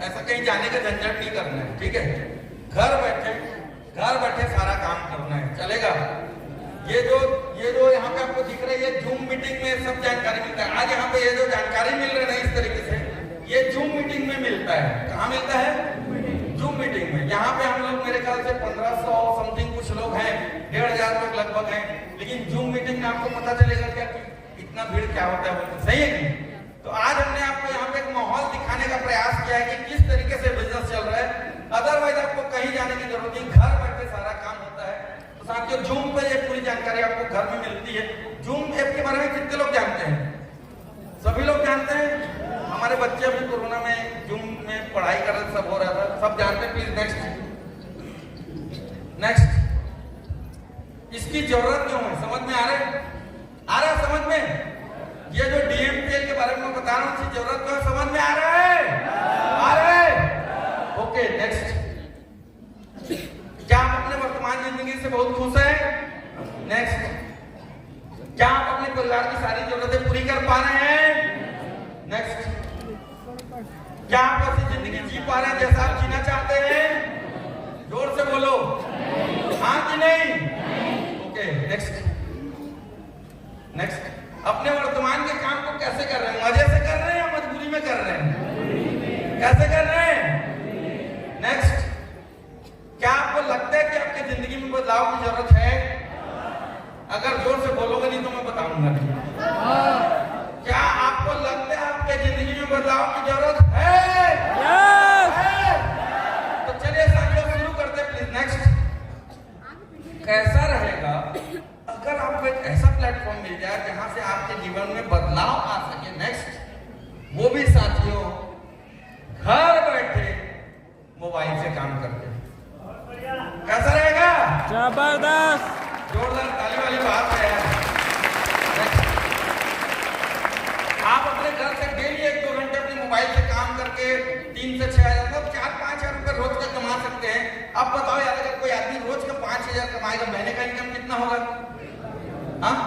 ऐसा कहीं जाने का झंझट नहीं करना है, ठीक है। घर बैठे सारा काम करना है, चलेगा। ये जो यहाँ पे आपको दिख रहा है, ये जूम मीटिंग में सब जानकारी मिलता है। आज यहाँ पे ये जो जानकारी मिल रही है इस तरीके से, ये जूम मीटिंग में मिलता है। कहाँ मिलता है? जूम मीटिंग में। यहाँ पे हम लोग मेरे ख्याल से 1500 समथिंग कुछ लोग हैं, 1500 लोग लगभग हैं। लेकिन जूम मीटिंग में आपको पता चलेगा क्या कि इतना भीड़ क्या होता है, सही है कि? तो आज हमने आपको यहाँ पे एक माहौल दिखाने का प्रयास किया है कि किस तरीके से बिजनेस चल रहा है। अदरवाइज आपको कहीं जाने की जरूरत नहीं, घर बैठे सारा काम होता है। तो साथियों, जूम पे ये पूरी जानकारी आपको घर में मिलती है। जूम ऐप के बारे में कितने लोग जानते हैं? सभी लोग जानते हैं। हमारे बच्चे अभी कोरोना में जूम में पढ़ाई कर रहे, सब हो रहा था, सब जानते हैं। Please next. इसकी जरूरत क्यों है, समझ में आ रहा है समझ में? ये जो DMPL के बारे में मैं बता रहा हूं, इसकी जरूरत क्यों है, समझ में आ रहा है? Okay, next. क्या आप अपने वर्तमान जिंदगी से बहुत खुश हैं? नेक्स्ट। क्या आप अपने परिवार की सारी जरूरतें पूरी कर पा रहे हैं? नेक्स्ट। क्या आप ऐसी जिंदगी जी पा रहे हैं जैसा आप जीना चाहते हैं? जोर से बोलो, हाँ कि नहीं? Okay, next. अपने वर्तमान के काम को कैसे कर रहे हैं? मजे से कर रहे हैं या मजबूरी में कर रहे हैं? कैसे कर रहे हैं? नेक्स्ट। क्या आपको लगता है कि आपकी जिंदगी में बदलाव की जरूरत है? अगर जोर से बोलोगे नहीं तो मैं बताऊंगा नहीं। क्या आपको लगता है आपके जिंदगी में बदलाव की जरूरत है? तो चलिए साथियों, शुरू करते हैं प्लीज। नेक्स्ट। कैसा रहेगा अगर आपको एक ऐसा प्लेटफॉर्म मिल जाए जहां से आपके जीवन में बदलाव आ सके? नेक्स्ट। वो भी साथियों घर बैठे मोबाइल से काम करते। कैसा रहेगा? जबरदस्त, जोरदार ताली वाली बात है यार। आप अपने घर से डेली 1-2 घंटे अपने मोबाइल से काम करके 3 से 6 हजार, मतलब 4-5 हजार रुपए रोज का कमा सकते हैं। अब बताओ यार, अगर कोई आदमी रोज का 5,000 कमाएगा, महीने का इनकम कितना होगा? हाँ,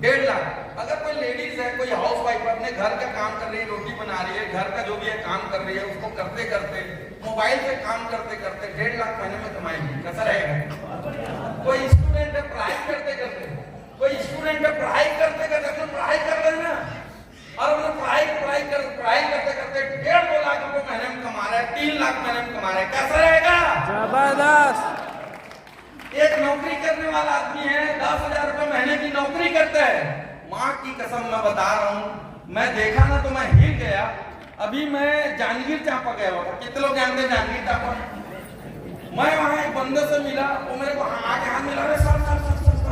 1.5 लाख। अगर कोई लेडीज है, कोई हाउस वाइफ अपने घर का काम कर रही है, रोटी बना रही है, घर का जो भी है काम कर रही है, उसको करते करते मोबाइल से काम करते करते 1.5 लाख महीने में कमाएगी। कैसा रहेगा? कोई स्टूडेंट है, पढ़ाई करते करते अपने पढ़ाई कर रहे हैं ना, और अपने पढ़ाई करते करते 1.5-2 लाख रुपए महीने में कमा रहा है, 3 लाख महीने में कमा रहा है। कैसा रहेगा? जबरदस्त। एक नौकरी करने वाला आदमी है, 10,000 रुपए महीने की नौकरी करता है। माँ की कसम मैं बता रहा हूँ, मैं देखा ना तो मैं हिल गया। अभी मैं जांजगीर चांपा गया हुआ था। कितने लोग जानते हैं जांजगीर चांपा? मैं वहां एक बंदे से मिला, वो मेरे को आगे हाथ मिला, अरे सर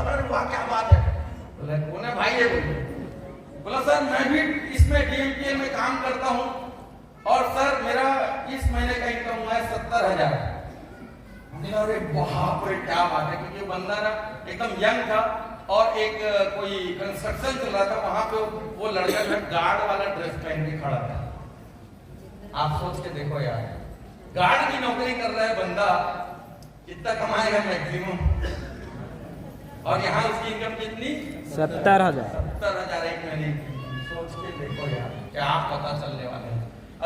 अरे वाह क्या बात है। बोला कौन है भाई? ये बोला सर मैं भी इसमें DMPL में काम करता हूँ, और सर मेरा इस महीने का इनकम हुआ है 70,000। अरे बाप रे क्या बात है। क्योंकि बंदा ना एकदम यंग था, और एक कोई कंस्ट्रक्शन चल रहा था, वहां पे वो लड़का जो गार्ड वाला ड्रेस पहन के खड़ा था। आप सोच के देखो यार, गार्ड की नौकरी कर रहा है बंदा, कितना कमाएगा मैक्सिमम? और यहाँ उसकी इनकम कितनी? 70,000। 70,000 एक महीने की। सोच के देखो यार, क्या पता चलने वाला है।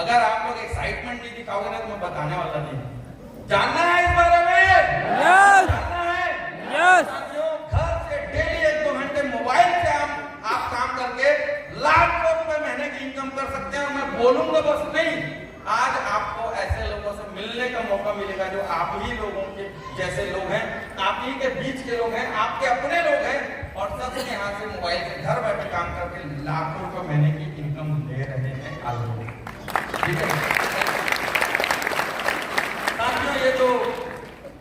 अगर आप लोग एक्साइटमेंट नहीं दिखाओगे ना तो मैं बताने वाला नहीं। जानना है इस बारे में? जानना है? साथियों, घर से डेली 1-2 घंटे मोबाइल से आप काम करके लाखों रुपए महीने की इनकम कर सकते हैं। और मैं बोलूंगा बस नहीं, आज आपको ऐसे लोगों से मिलने का मौका मिलेगा जो आप ही लोगों के जैसे लोग हैं, आप ही के बीच के लोग हैं, आपके अपने लोग हैं, और सब यहाँ से मोबाइल से घर बैठे काम करके लाखों रुपए महीने की इनकम ले रहे हैं ऑलरेडी। ठीक है साथियों, ये जो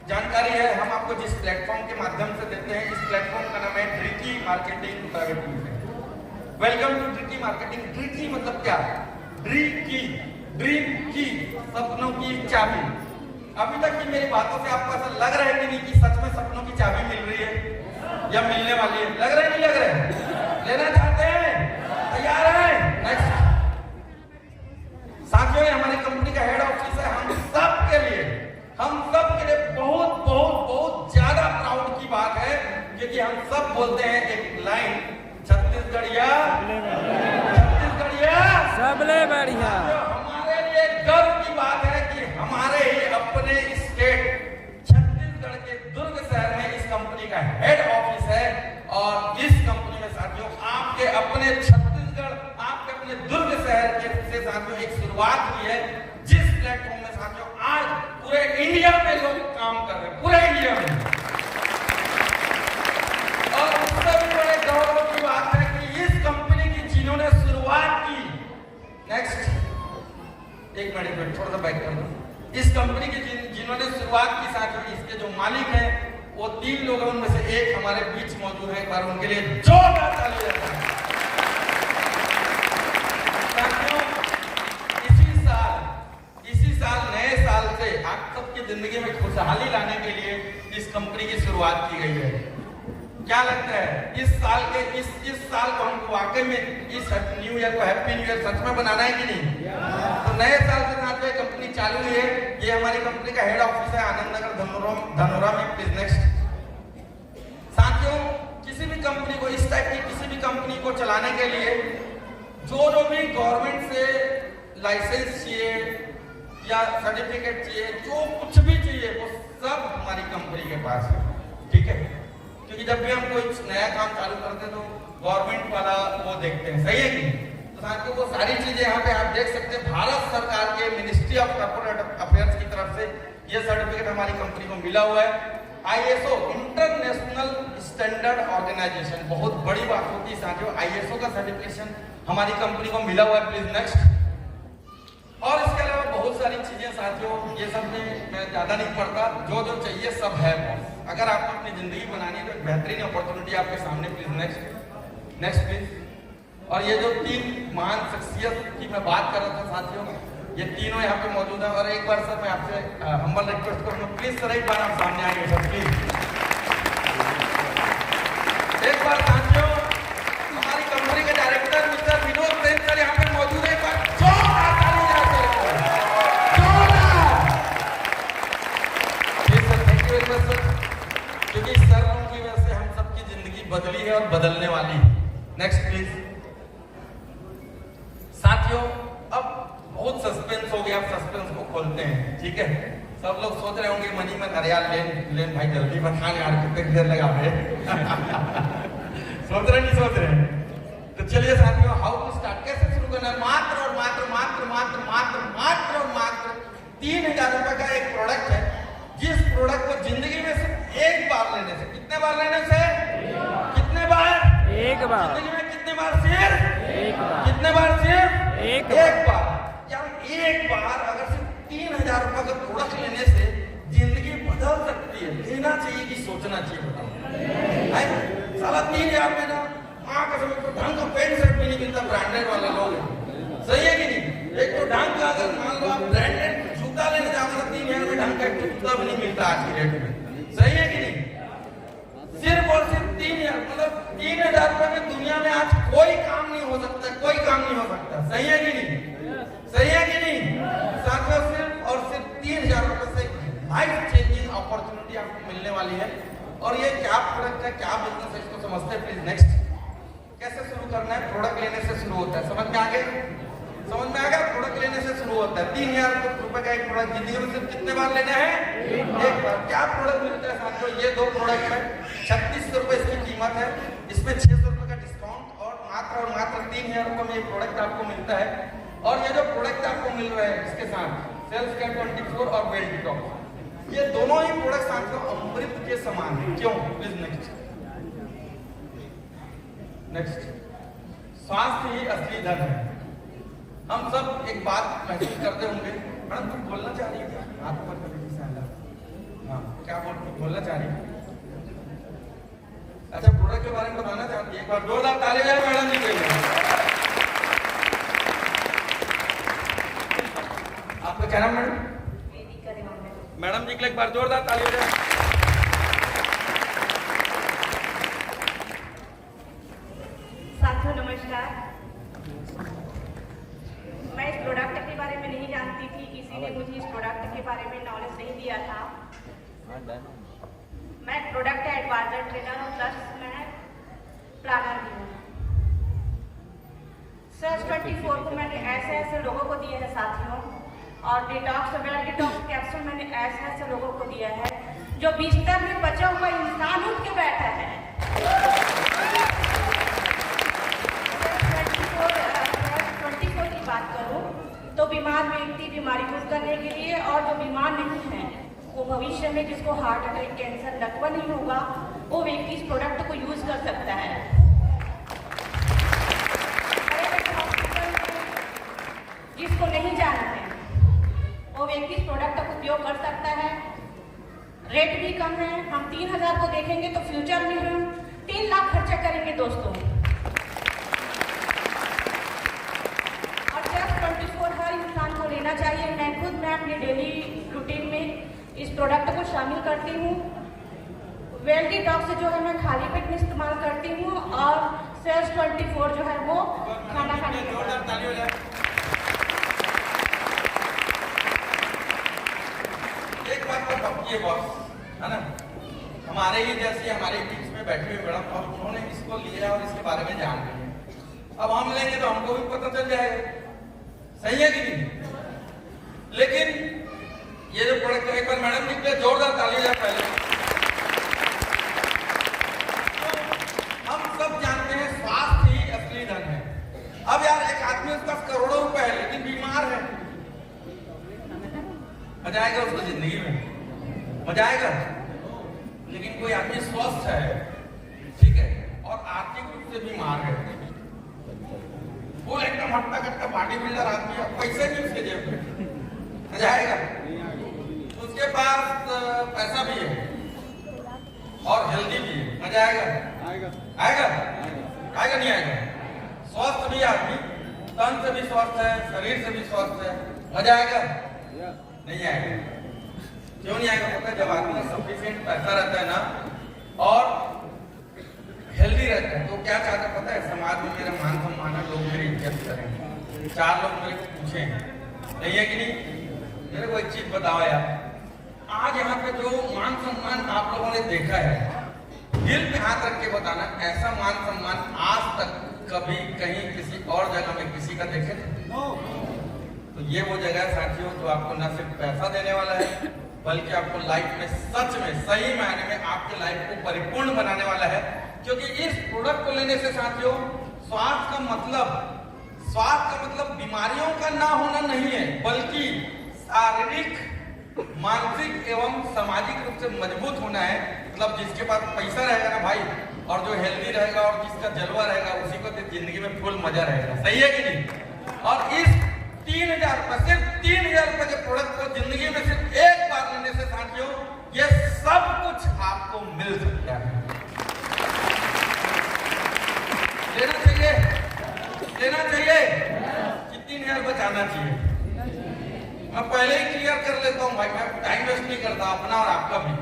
जानकारी है हम आपको जिस प्लेटफॉर्म के माध्यम से देते हैं, इस प्लेटफॉर्म का नाम है tricky marketing private limited. Welcome to tricky marketing. Tricky मतलब क्या? ड्रीम की, सपनों की चाबी। अभी तक की मेरी बातों से आपको ऐसा लग रहा है कि नहीं कि सच में सपनों की चाबी मिल रही है या मिलने वाली है? लग रहा है नहीं लग रहा है? लेना चाहते हैं? तैयार है? नेक्स्ट। साथियों, हमारी कंपनी का हेड ऑफिस है। हम सब के लिए बहुत ज्यादा प्राउड की बात है, क्योंकि हम सब बोलते हैं एक लाइन, छत्तीसगढ़िया सबले बढ़िया। हमारे लिए गर्व की शुरुआत हुई है, जिस प्लेटफॉर्म में साथियों आज पूरे इंडिया में लोग काम कर रहे हैं, पूरे इंडिया में। और उससे भी बड़े गौरव की बात है कि इस कंपनी की जिन्होंने शुरुआत की, नेक्स्ट एक मिनट थोड़ा सा बैक कर दो। इस कंपनी की जिन्होंने शुरुआत की साथियों, इसके जो मालिक हैं वो 3 लोग हैं, उनमें से एक हमारे बीच मौजूद है। एक बार उनके लिए जोरदार ताली बजाएं। साथियों, इसी साल नए साल से आप सबकी जिंदगी में खुशहाली लाने के लिए इस कंपनी की शुरुआत की गई है। क्या लगता है इस साल को हमको वाकई में इस न्यू ईयर को हैप्पी न्यू ईयर सच में बनाना है कि नहीं? तो नए साल के साथ जो कंपनी चालू हुई है, ये हमारी कंपनी का हेड ऑफिस है आनंद नगर धनोरा में। Please next. साथियों, किसी भी कंपनी को इस टाइप की किसी भी कंपनी को चलाने के लिए जो भी गवर्नमेंट से लाइसेंस चाहिए या सर्टिफिकेट चाहिए, जो कुछ भी चाहिए वो सब हमारी कंपनी के पास है। ठीक है, क्योंकि जब भी हम कोई नया काम चालू करते हैं तो गवर्नमेंट वाला वो देखते हैं, सही है कि नहीं? तो साथियों वो सारी चीजें यहाँ पे आप देख सकते हैं। भारत सरकार के मिनिस्ट्री ऑफ कॉर्पोरेट अफेयर्स की तरफ से ये सर्टिफिकेट हमारी कंपनी को मिला हुआ है। ISO इंटरनेशनल स्टैंडर्ड ऑर्गेनाइजेशन, बहुत बड़ी बात होती है साथियों, ISO का सर्टिफिकेशन हमारी कंपनी को मिला हुआ है। Please next. और इसके अलावा बहुत सारी चीजें साथियों, ये सब में मैं ज्यादा नहीं पढ़ता, जो चाहिए सब है। अगर आपको अपनी जिंदगी बनानी है तो एक बेहतरीन अपॉर्चुनिटी आपके सामने। Please next please. और ये जो 3 महान शख्सियत की मैं बात कर रहा था साथियों, ये तीनों यहाँ पे मौजूद है। और एक बार सर मैं आपसे हम्बल रिक्वेस्ट करूंगा, प्लीज सर एक बार आप सामने आएंगे सर प्लीज। एक बार साथियों हमारी कंपनी के डायरेक्टर मिस्टर विनोद प्रेम सर यहाँ पे मौजूद है। एक बार क्योंकि सर की वजह से हम सबकी जिंदगी बदली है और बदलने वाली है। Next please. साथियों अब बहुत सस्पेंस हो गया, अब सस्पेंस को खोलते हैं। ठीक है, सब लोग सोच रहे होंगे मनी में अरे यार लेन भाई जल्दी बता यार, कितने देर लगा रहे सोच रहे नहीं सोच रहे? तो चलिए साथियों, हाउ टू स्टार्ट, कैसे शुरू करना है? मात्र और मात्र मात्र मात्र मात्र मात्र और मात्र 3000 रुपए का एक प्रोडक्ट है, जिस प्रोडक्ट को जिंदगी में सिर्फ एक बार लेने से, कितने बार लेने से? कितने बार? एक बार। जिंदगी में कितने बार? सिर्फ एक बार। कितने बार? सिर्फ एक बार। यार एक बार अगर सिर्फ 3000 रुपए का प्रोडक्ट लेने से जिंदगी बदल सकती है, लेना चाहिए कि सोचना चाहिए? बताओ साला 3000 में ना माँ कसम तो ढंग का पेंट शर्ट भी नहीं मिलता, ब्रांडेड वाला लोग, सही है कि नहीं? एक तो ढंग का अगर मान लो आप ब्रांडेड जूता लेने जाओगे तो 3000 में ढंग का एक जूता भी नहीं मिलता आज की डेट में, सही है कि नहीं? सिर्फ और सिर्फ 3000, मतलब 3000 रुपए में दुनिया में आज कोई काम नहीं हो सकता, कोई काम नहीं हो सकता, सही है कि नहीं? सही है कि नहीं? साथियों सिर्फ और सिर्फ 3000 रुपए से लाइफ चेंजिंग अपॉर्चुनिटी आपको मिलने वाली है। और ये क्या प्रोडक्ट है, क्या बिजनेस है, इसको समझते हैं। Please next. कैसे शुरू करना है? प्रोडक्ट लेने से शुरू होता है, समझ में आ गया? समझ में आ गया? प्रोडक्ट लेने से शुरू होता है। 3000 रुपए का एक प्रोडक्ट जिंदगी में सिर्फ कितने बार लेना है? एक बार। क्या प्रोडक्ट मिलता है साथियों? ये 2 प्रोडक्ट है, 3600 रुपए इसकी कीमत है, इसमें 600 रुपए का डिस्काउंट और मात्र 3000 रुपए में ये प्रोडक्ट आपको मिलता है। और ये जो प्रोडक्ट आपको मिल रहा है इसके साथ सेल्स केयर 24 और वेल डिटॉक्स, ये दोनों ही प्रोडक्ट साथियों अमृत के समान है। क्यों? Please next. स्वास्थ्य ही असली धन है। हम सब एक बात महसूस करते होंगे, मैडम तुम बोलना चाह रही है क्या? हाथ ऊपर कर दीजिए। हाँ, क्या बोलना चाह रही है? अच्छा, प्रोडक्ट के बारे में बताना चाहती है? एक बार जोरदार ताली बजाएं मैडम जी के लिए। आपका क्या नाम मैडम? मैडम जी के लिए एक बार जोरदार ताली बजाएं। साथियों नमस्कार। मैं इस प्रोडक्ट के बारे में नहीं जानती थी, इसीलिए मुझे इस प्रोडक्ट के बारे में नॉलेज नहीं दिया था। मैं प्रोडक्ट एडवाइजर ट्रेनर हूँ, प्लस मैं प्लानर भी हूँ। सर्च 24 को मैंने ऐसे लोगों को दिए हैं साथियों, और डिटॉक्स वेल डिटॉक्स कैप्सूल मैंने ऐसे लोगों को दिया है जो बिस्तर में बचा हुआ इंसान उठ के बैठा है। 24 की बात करूं तो बीमार व्यक्ति बीमारी दूर करने के लिए, और जो बीमार नहीं है वो भविष्य में जिसको हार्ट अटैक, कैंसर, लकवा नहीं होगा, वो व्यक्ति इस प्रोडक्ट को यूज कर सकता है। जिसको नहीं जानते वो व्यक्ति इस प्रोडक्ट का उपयोग कर सकता है। रेट भी कम है। हम 3000 को देखेंगे तो फ्यूचर में हम 3 लाख खर्चा करेंगे दोस्तों। और जस्ट 24 हर इंसान को लेना चाहिए। मैं अपने डेली रूटीन में इस प्रोडक्ट को शामिल करती हूँ। वेल डिटॉक्स जो है मैं खाली पेट में इस्तेमाल करती हूँ, और सेल्स 24 जो है वो खाना खाने के बाद। एक बात तो पक्की है बॉस, है ना, हमारे ही जैसी हमारे बीच में बैठे हुए मैडम, और उन्होंने इसको लिया और इसके बारे में जान लिया। अब हम लेंगे तो हमको भी पता चल जाएगा, सही है कि नहीं? लेकिन ये जो प्रोडक्ट है, एक बार मैडम जी के लिए जोरदार ताली जाए पहले। हम सब जानते हैं स्वास्थ्य ही असली धन है। अब यार एक आदमी उसके पास करोड़ों रुपए है लेकिन बीमार है, मजा आएगा उसको जिंदगी में? मजा आएगा? लेकिन कोई आदमी स्वस्थ है, ठीक है, और आर्थिक रूप से बीमार है, वो एकदम हट्टा कट्टा बॉडी बिल्डर आदमी है, पैसे भी उसके जेब में, मजा आएगा? उसके पास पैसा भी है और हेल्दी भी है, मजा आएगा? आएगा? आएगा? आएगा नहीं आएगा? स्वस्थ भी आदमी, तन से भी स्वस्थ है, शरीर से भी स्वस्थ है, मजा आएगा? नहीं आएगा। क्यों नहीं आएगा पता है? जब आदमी सफिशिएंट पैसा रहता है ना और हेल्दी रहता है तो क्या चाहता है पता है? समाज में मेरा मान सम्मान है, लोग मेरी इज्जत करें, 4 लोग मेरे को पूछें, नहीं है कि नहीं? मेरे को एक चीज बताओ यार, आज यहाँ पे जो मान सम्मान आप लोगों ने देखा है, दिल पे हाथ रख के बताना, ऐसा मान सम्मान आज तक कभी कहीं किसी और जगह में किसी का देखे थे? तो ये वो जगह है साथियों जो आपको न सिर्फ पैसा देने वाला है बल्कि आपको लाइफ में सच में सही मायने में आपके लाइफ को परिपूर्ण बनाने वाला है। क्योंकि इस प्रोडक्ट को लेने से साथियों स्वास्थ्य का मतलब बीमारियों का ना होना नहीं है, बल्कि शारीरिक, मानसिक एवं सामाजिक रूप से मजबूत होना है। मतलब जिसके पास पैसा रहेगा ना भाई, और जो हेल्दी रहेगा और जिसका जलवा रहेगा, उसी को जिंदगी में फुल मजा रहेगा, सही है कि नहीं? और इस 3000 रुपए, सिर्फ 3000 रुपए के प्रोडक्ट को जिंदगी में सिर्फ एक बार लेने से साथियों ये सब कुछ आपको मिल सकता है। लेना चाहिए, लेना चाहिए कि 3000 बचाना चाहिए। मैं पहले ही क्लियर कर लेता हूँ भाई, मैं टाइम वेस्ट नहीं करता अपना और आपका भी।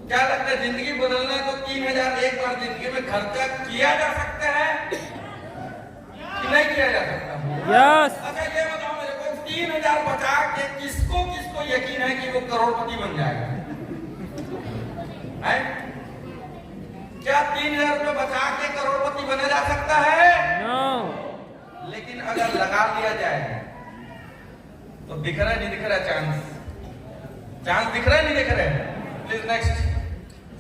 क्या लगता है जिंदगी बदलना है तो 3000 एक बार जिंदगी में खर्चा किया जा सकता है कि नहीं किया जा सकता? यस। अच्छा ये बताओ मेरे को, 3000 बचा के किसको यकीन है कि वो करोड़पति बन जाएगा? है? क्या 3000 रुपए बचा के करोड़पति बना जा सकता है? नो। लेकिन अगर लगा लिया जाए तो दिख रहा है नहीं दिख रहा है? चांस दिख रहा है नहीं दिख रहा है? Please next.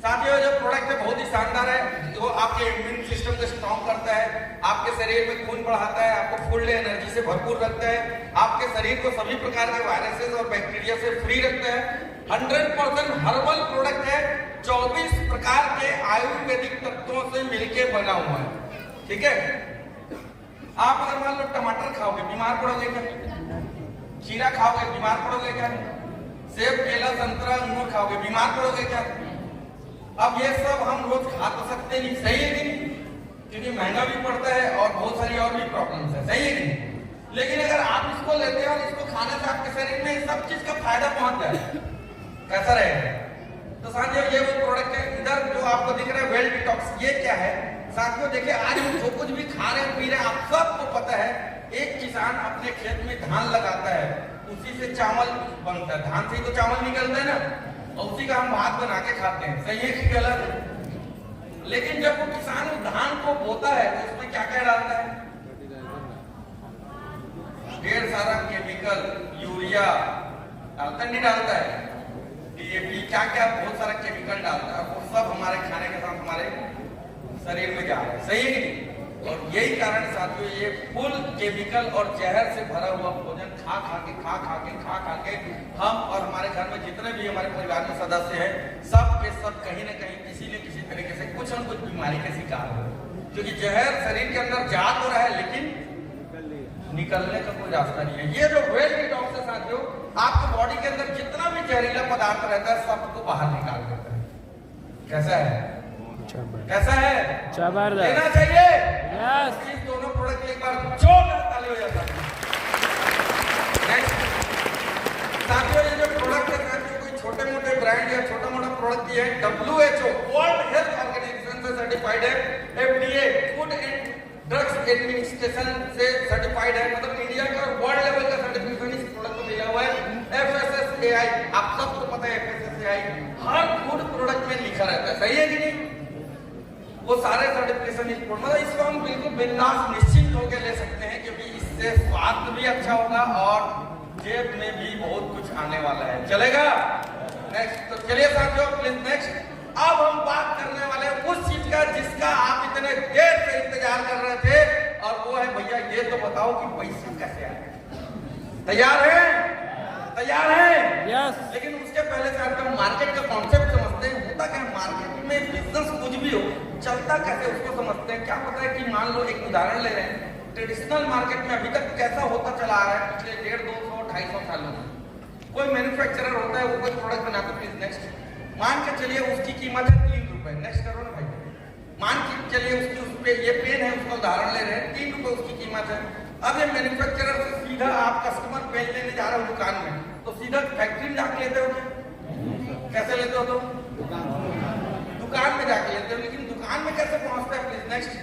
साथियों जो प्रोडक्ट है बहुत ही शानदार है, वो आपके इम्यून सिस्टम को स्ट्रॉन्ग करता है, आपके शरीर में खून बढ़ाता है, आपको फुल डे एनर्जी से भरपूर रखता है, आपके शरीर को सभी प्रकार के वायरसेस और बैक्टीरिया से फ्री रखता है। 100% हर्बल प्रोडक्ट है, 24 प्रकार के आयुर्वेदिक तत्वों से मिलके बना हुआ है, ठीक है? आप अगर मान लो टमाटर खाओगे बीमार पड़ोगे क्या? खीरा खाओगे बीमार पड़ोगे क्या? सेब, केला, संतरा, अंगूर खाओगे बीमार पड़ोगे क्या? अब ये सब हम रोज खा तो सकते नहीं, सही है कि नहीं? क्योंकि महंगा भी पड़ता है और बहुत सारी और भी प्रॉब्लम्स है, सही है कि नहीं? लेकिन अगर आप इसको लेते हैं और इसको खाने से आपके शरीर में सब चीज का फायदा पहुंचता है, कैसा रहेगा? तो साथियों ये वो प्रोडक्ट है। इधर जो आपको दिख रहा है वेल डिटॉक्स, ये क्या है साथियों? देखिए आज हम जो कुछ भी खा रहे हैं पी रहे हैं, आप सबको पता है एक किसान अपने खेत में धान लगाता है, उसी से चावल बनता है, धान से ही तो चावल निकलता है ना, और उसी का हम भात बना के खाते हैं, सही है कि गलत? लेकिन जब वो किसान उस धान को बोता है तो उसमें क्या क्या डालता है? ढेर सारा केमिकल, यूरिया डालता नहीं डालता है, डीएपी, क्या क्या बहुत सारा केमिकल डालता है, वो सब हमारे खाने के साथ हमारे शरीर में जा रहा है, सही है कि नहीं? और यही कारण साथियों, ये फुल केमिकल और जहर से भरा हुआ भोजन खा खा के हम और हमारे घर में जितने भी हमारे परिवार में सदस्य हैं, सब के सब कहीं न कहीं किसी न किसी तरीके से कुछ न कुछ बीमारी के शिकार हो। क्योंकि जहर शरीर के अंदर जा तो रहा है, लेकिन निकलने का कोई रास्ता नहीं है। ये जो वेल डिटॉक्स है साथियों, आपके बॉडी के अंदर जितना भी जहरीला पदार्थ रहता है सबको बाहर निकाल देता है। कैसा है? कैसा है? जबरदस्त। लेना चाहिए। यस। इस दोनों प्रोडक्ट एक बार जोरदार ताली हो जाता है। साथियों, ये जो प्रोडक्ट है साथियों, कोई छोटे मोटे ब्रांड या छोटा मोटा प्रोडक्ट दिया है, WHO वर्ल्ड हेल्थ ऑर्गेनाइजेशन से सर्टिफाइड है, FDA food and drugs administration से सर्टिफाइड है, मतलब इंडिया का वर्ल्ड लेवल का सर्टिफिकेशन इस प्रोडक्ट को मिला हुआ है। FSSAI, आप सबको पता है FSSAI हर फूड प्रोडक्ट में लिखा रहता है, सही है कि नहीं? वो सारे सर्टिफिकेशन इस प्रोडक्ट, मतलब इसको हम बिल्कुल बिंदास निश्चिंत होकर ले सकते हैं, क्योंकि इससे स्वास्थ्य भी अच्छा होगा और जेब में भी बहुत कुछ आने वाला है। चलेगा? नेक्स्ट, तो चलिए साथियों, प्लीज नेक्स्ट। अब हम बात करने वाले हैं उस चीज का जिसका आप इतने देर से इंतजार कर रहे थे, और वो है भैया ये तो बताओ कि पैसा कैसे आएगा। तैयार है? तैयार है? यस। लेकिन उसके पहले से हम मार्केट का कॉन्सेप्ट समझते हैं। होता क्या है मार्केट में, बिजनेस कुछ भी हो, चलता कैसे उसको समझते हैं। क्या पता है कि मान लो एक उदाहरण ले रहे हैं, ट्रेडिशनल मार्केट में अभी तक कैसा होता चला आ रहा है पिछले 150, 200, 250 सालों में। कोई मैन्युफैक्चरर होता है, वो कोई प्रोडक्ट बनाता है। नेक्स्ट मान के चलिए उसकी कीमत है 3 रुपए। नेक्स्ट करो ना भाई। मान के चलिए उसकी, उस पे ये पेन है, उसका उदाहरण ले रहे हैं, 3 रुपए उसकी कीमत है। अब ये मैन्युफैक्चरर से सीधा आप कस्टमर पेन लेने जा रहे हो दुकान में, तो सीधा फैक्ट्री में जाके लेते हो क्या? कैसे लेते हो? तो दुकान में जाके लेते हो, लेकिन दुकान में कैसे पहुंचता है? Please next.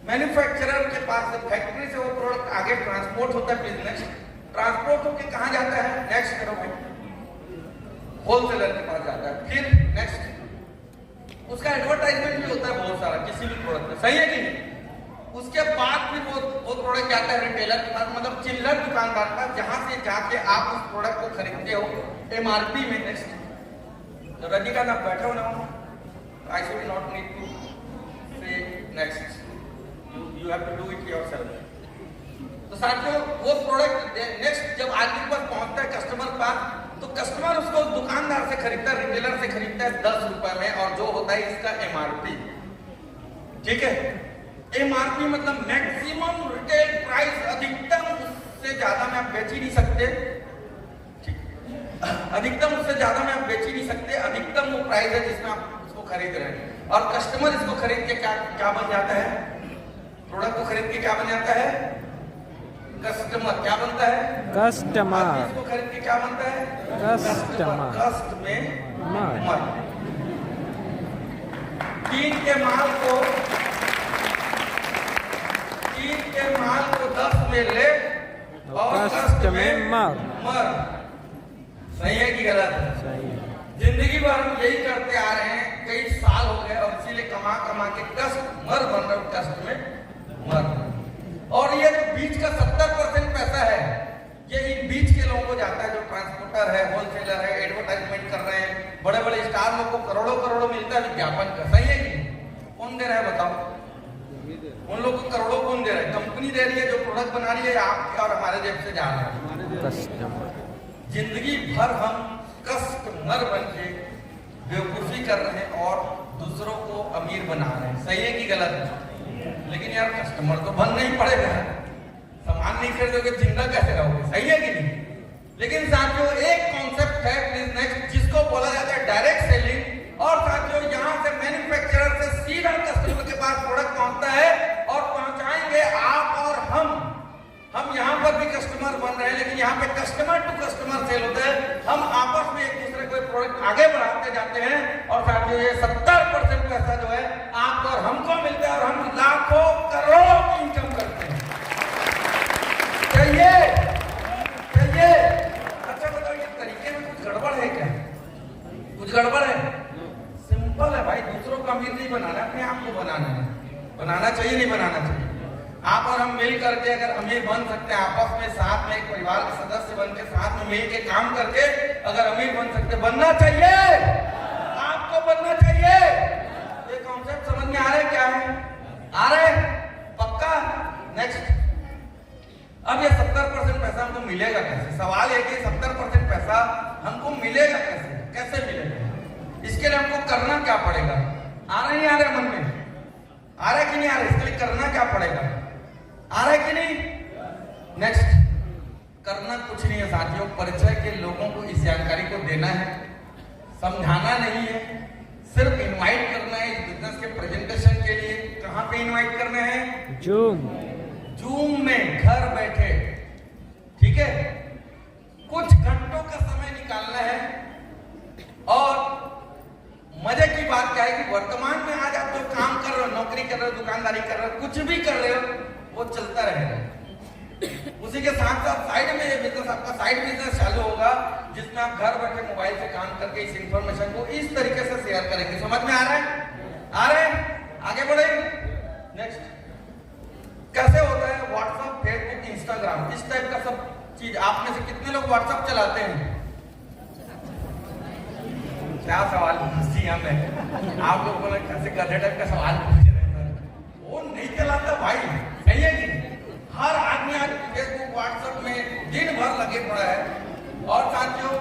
मैन्युफैक्चरर के पास से, फैक्ट्री से वो प्रोडक्ट आगे ट्रांसपोर्ट होता है। Please next. ट्रांसपोर्ट होके कहाँ जाता है? नेक्स्ट करो भाई। होलसेलर के पास जाता है। फिर नेक्स्ट उसका एडवर्टाइजमेंट भी होता है बहुत सारा किसी भी प्रोडक्ट में, सही है कि नहीं? उसके बाद फिर वो प्रोडक्ट जाता है रिटेलर के पास, मतलब चिल्लर दुकानदार के पास, जहां से जाके आप उस प्रोडक्ट को खरीदते हो MRP में। नेक्स्ट, तो रजिका ना बैठे हो ना, I should not need to say next, you have to do it yourself. तो साथियों, वो प्रोडक्ट नेक्स्ट जब आदमी के पास पहुंचता है कस्टमर के पास, तो कस्टमर उसको दुकानदार से खरीदता है, रिटेलर से खरीदता है 10 रुपए में, और जो होता है इसका MRP। ठीक है? MRP मतलब मैक्सिमम रिटेल प्राइस, अधिकतम उससे ज्यादा में आप बेच ही नहीं सकते। अधिकतम उससे ज्यादा में आप बेच ही नहीं सकते। अधिकतम वो प्राइस है जिसमें आप उसको खरीद रहे हैं, और कस्टमर इसको खरीद के क्या बन जाता है? प्रोडक्ट को खरीद के क्या बन जाता है? कस्टमर। क्या बनता है? कस्टमर। इसको खरीद के क्या बनता है? कस्टमर। कस्टमर। तीन के माल को 10 में ले और कस्टमर। सही है कि गलत? सही है। जिंदगी भर हम यही करते आ रहे हैं, कई साल हो गए, और इसीलिए कमा कमा के कस्टमर बन रहे हो, कस्टमर। और ये जो बीच का 70% पैसा है, ये इन बीच के लोगों को जाता है, जो ट्रांसपोर्टर है, होलसेलर है, एडवर्टाइजमेंट कर रहे हैं, बड़े बड़े स्टार लोग को करोड़ों करोड़ों मिलता है विज्ञापन का। सही है कि कौन दे रहा है बताओ? उन लोगों को करोड़ों कौन दे रहा है? कंपनी दे रही है जो प्रोडक्ट बना रही है, आपके और हमारे जेब से जा रहा है कस्टमर। जिंदगी भर हम कस्टमर बन के बेवकूफी कर रहे हैं और दूसरों को अमीर बना रहे हैं। सही है कि गलत? लेकिन यार कस्टमर तो बनना ही पड़ेगा, सामान नहीं खरीदोगे जिंदा कैसे रहोगे? सही है कि नहीं? लेकिन साथियों, एक कॉन्सेप्ट है प्लीज नेक्स्ट, जिसको बोला जाता है डायरेक्ट सेलिंग। और साथियों, यहाँ से मैन्युफैक्चरर से सीधा कस्टमर के पास प्रोडक्ट पहुंचता है, और पहुंचाएंगे आप और हम यहाँ पर भी कस्टमर बन रहे हैं, लेकिन यहाँ पे कस्टमर टू कस्टमर सेल होता है। हम आपस में एक दूसरे को प्रोडक्ट आगे बढ़ाते जाते हैं, और साथियों ये 70% पैसा जो है आपको और हमको मिलता है, और हम लाखों करोड़ों की इनकम करते हैं। चलिए अच्छा बताओ, ये तरीके में कुछ गड़बड़ है क्या? कुछ गड़बड़ है? सिंपल है भाई, दूसरों को अमीर नहीं बनाना, अपने आप को बनाना चाहिए, नहीं बनाना चाहिए? आप और हम मिल करके अगर अमीर बन सकते हैं, आपस में साथ में एक परिवार के सदस्य बन के साथ में मिल के काम करके अगर अमीर बन सकते, बनना चाहिए, आपको बनना चाहिए। ये कॉन्सेप्ट समझ में आ रहे क्या है? आ रहे? नेक्स्ट, अब ये 70% पैसा हमको मिलेगा कैसे? सवाल है कि 70% पैसा हमको मिलेगा कैसे? कैसे मिलेगा? इसके लिए हमको करना क्या पड़ेगा? आ रहा नहीं आ रहा मन में? आ रहा है कि नहीं आ रहा? इसके लिए करना क्या पड़ेगा? आ रहा है कि नहीं? नेक्स्ट, करना कुछ नहीं है साथियों, परिचय के लोगों को इस जानकारी को देना है, समझाना नहीं है, सिर्फ इनवाइट करना है इस बिजनेस के प्रेजेंटेशन के लिए। कहां पे इनवाइट करना है? जूम में, घर बैठे, ठीक है? कुछ घंटों का समय निकालना है। और मजे की बात क्या है कि वर्तमान में आज आप जो काम कर रहे हो, नौकरी कर रहे हो, दुकानदारी कर रहे हो, कुछ भी कर रहे हो, वो चलता रहेगा। उसी के साथ साथ साइड में ये बिजनेस, आपका साइड बिजनेस चालू होगा, जिसमें आप घर बैठे मोबाइल से काम करके इस इंफॉर्मेशन को इस तरीके से शेयर करेंगे। समझ में आ रहा है? आ रहे हैं? आगे बढ़े। नेक्स्ट, कैसे होता है? व्हाट्सएप, फेसबुक, इंस्टाग्राम, इस टाइप का सब चीज। आप में से कितने लोग व्हाट्सएप चलाते हैं? क्या सवाल पूछ दिया मैं? आप लोगों ने कैसे गधे टाइप का सवाल पूछ रहे हैं? वो नहीं चलाता भाई, नहीं है कि हर आदमी आज फेसबुक, व्हाट्सएप में दिन भर लगे पड़ा है। और साथियों,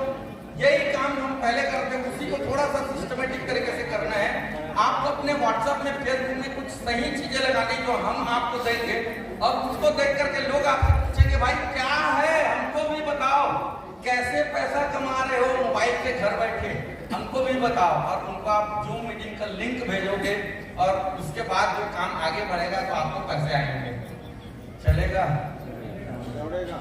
यही काम हम पहले करते हैं, उसी को थोड़ा सा सिस्टमेटिक तरीके से करना है। आपको अपने व्हाट्सएप में, फेसबुक में कुछ सही चीजें लगानी जो हम आपको देंगे, और उसको देख करके लोग आपसे पूछेंगे भाई क्या है, हमको भी बताओ, कैसे पैसा कमा रहे हो मोबाइल के घर बैठे, हमको भी बताओ। और उनको आप जूम मीटिंग का लिंक भेजोगे, और उसके बाद जो काम आगे बढ़ेगा तो आपको पैसे आएंगे। चलेगा? दौड़ेगा?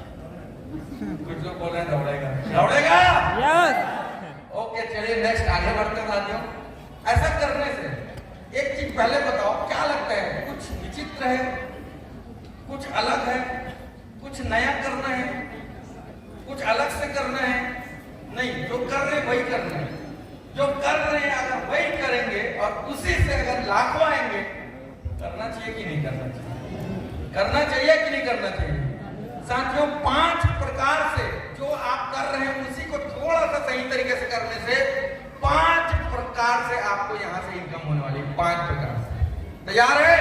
कुछ लोग बोल रहे हैं दौड़ेगा। दौड़ेगा? यस। ओके, चलिए नेक्स्ट आगे बढ़ते हैं साथियों। ऐसा करने से एक चीज पहले बताओ, क्या लगता है? कुछ विचित्र है, कुछ अलग है, कुछ नया करना है, कुछ अलग से करना है? नहीं, जो कर रहे हैं वही करना है। जो कर रहे हैं अगर वही करेंगे और उसी से अगर लाखों आएंगे, करना चाहिए कि नहीं करना चाहिए? करना चाहिए कि नहीं करना चाहिए? साथियों, 5 प्रकार से जो आप कर रहे हैं उसी को थोड़ा सा सही तरीके से करने से 5 प्रकार से आपको यहां से इनकम होने वाली है। 5 प्रकार से तैयार है?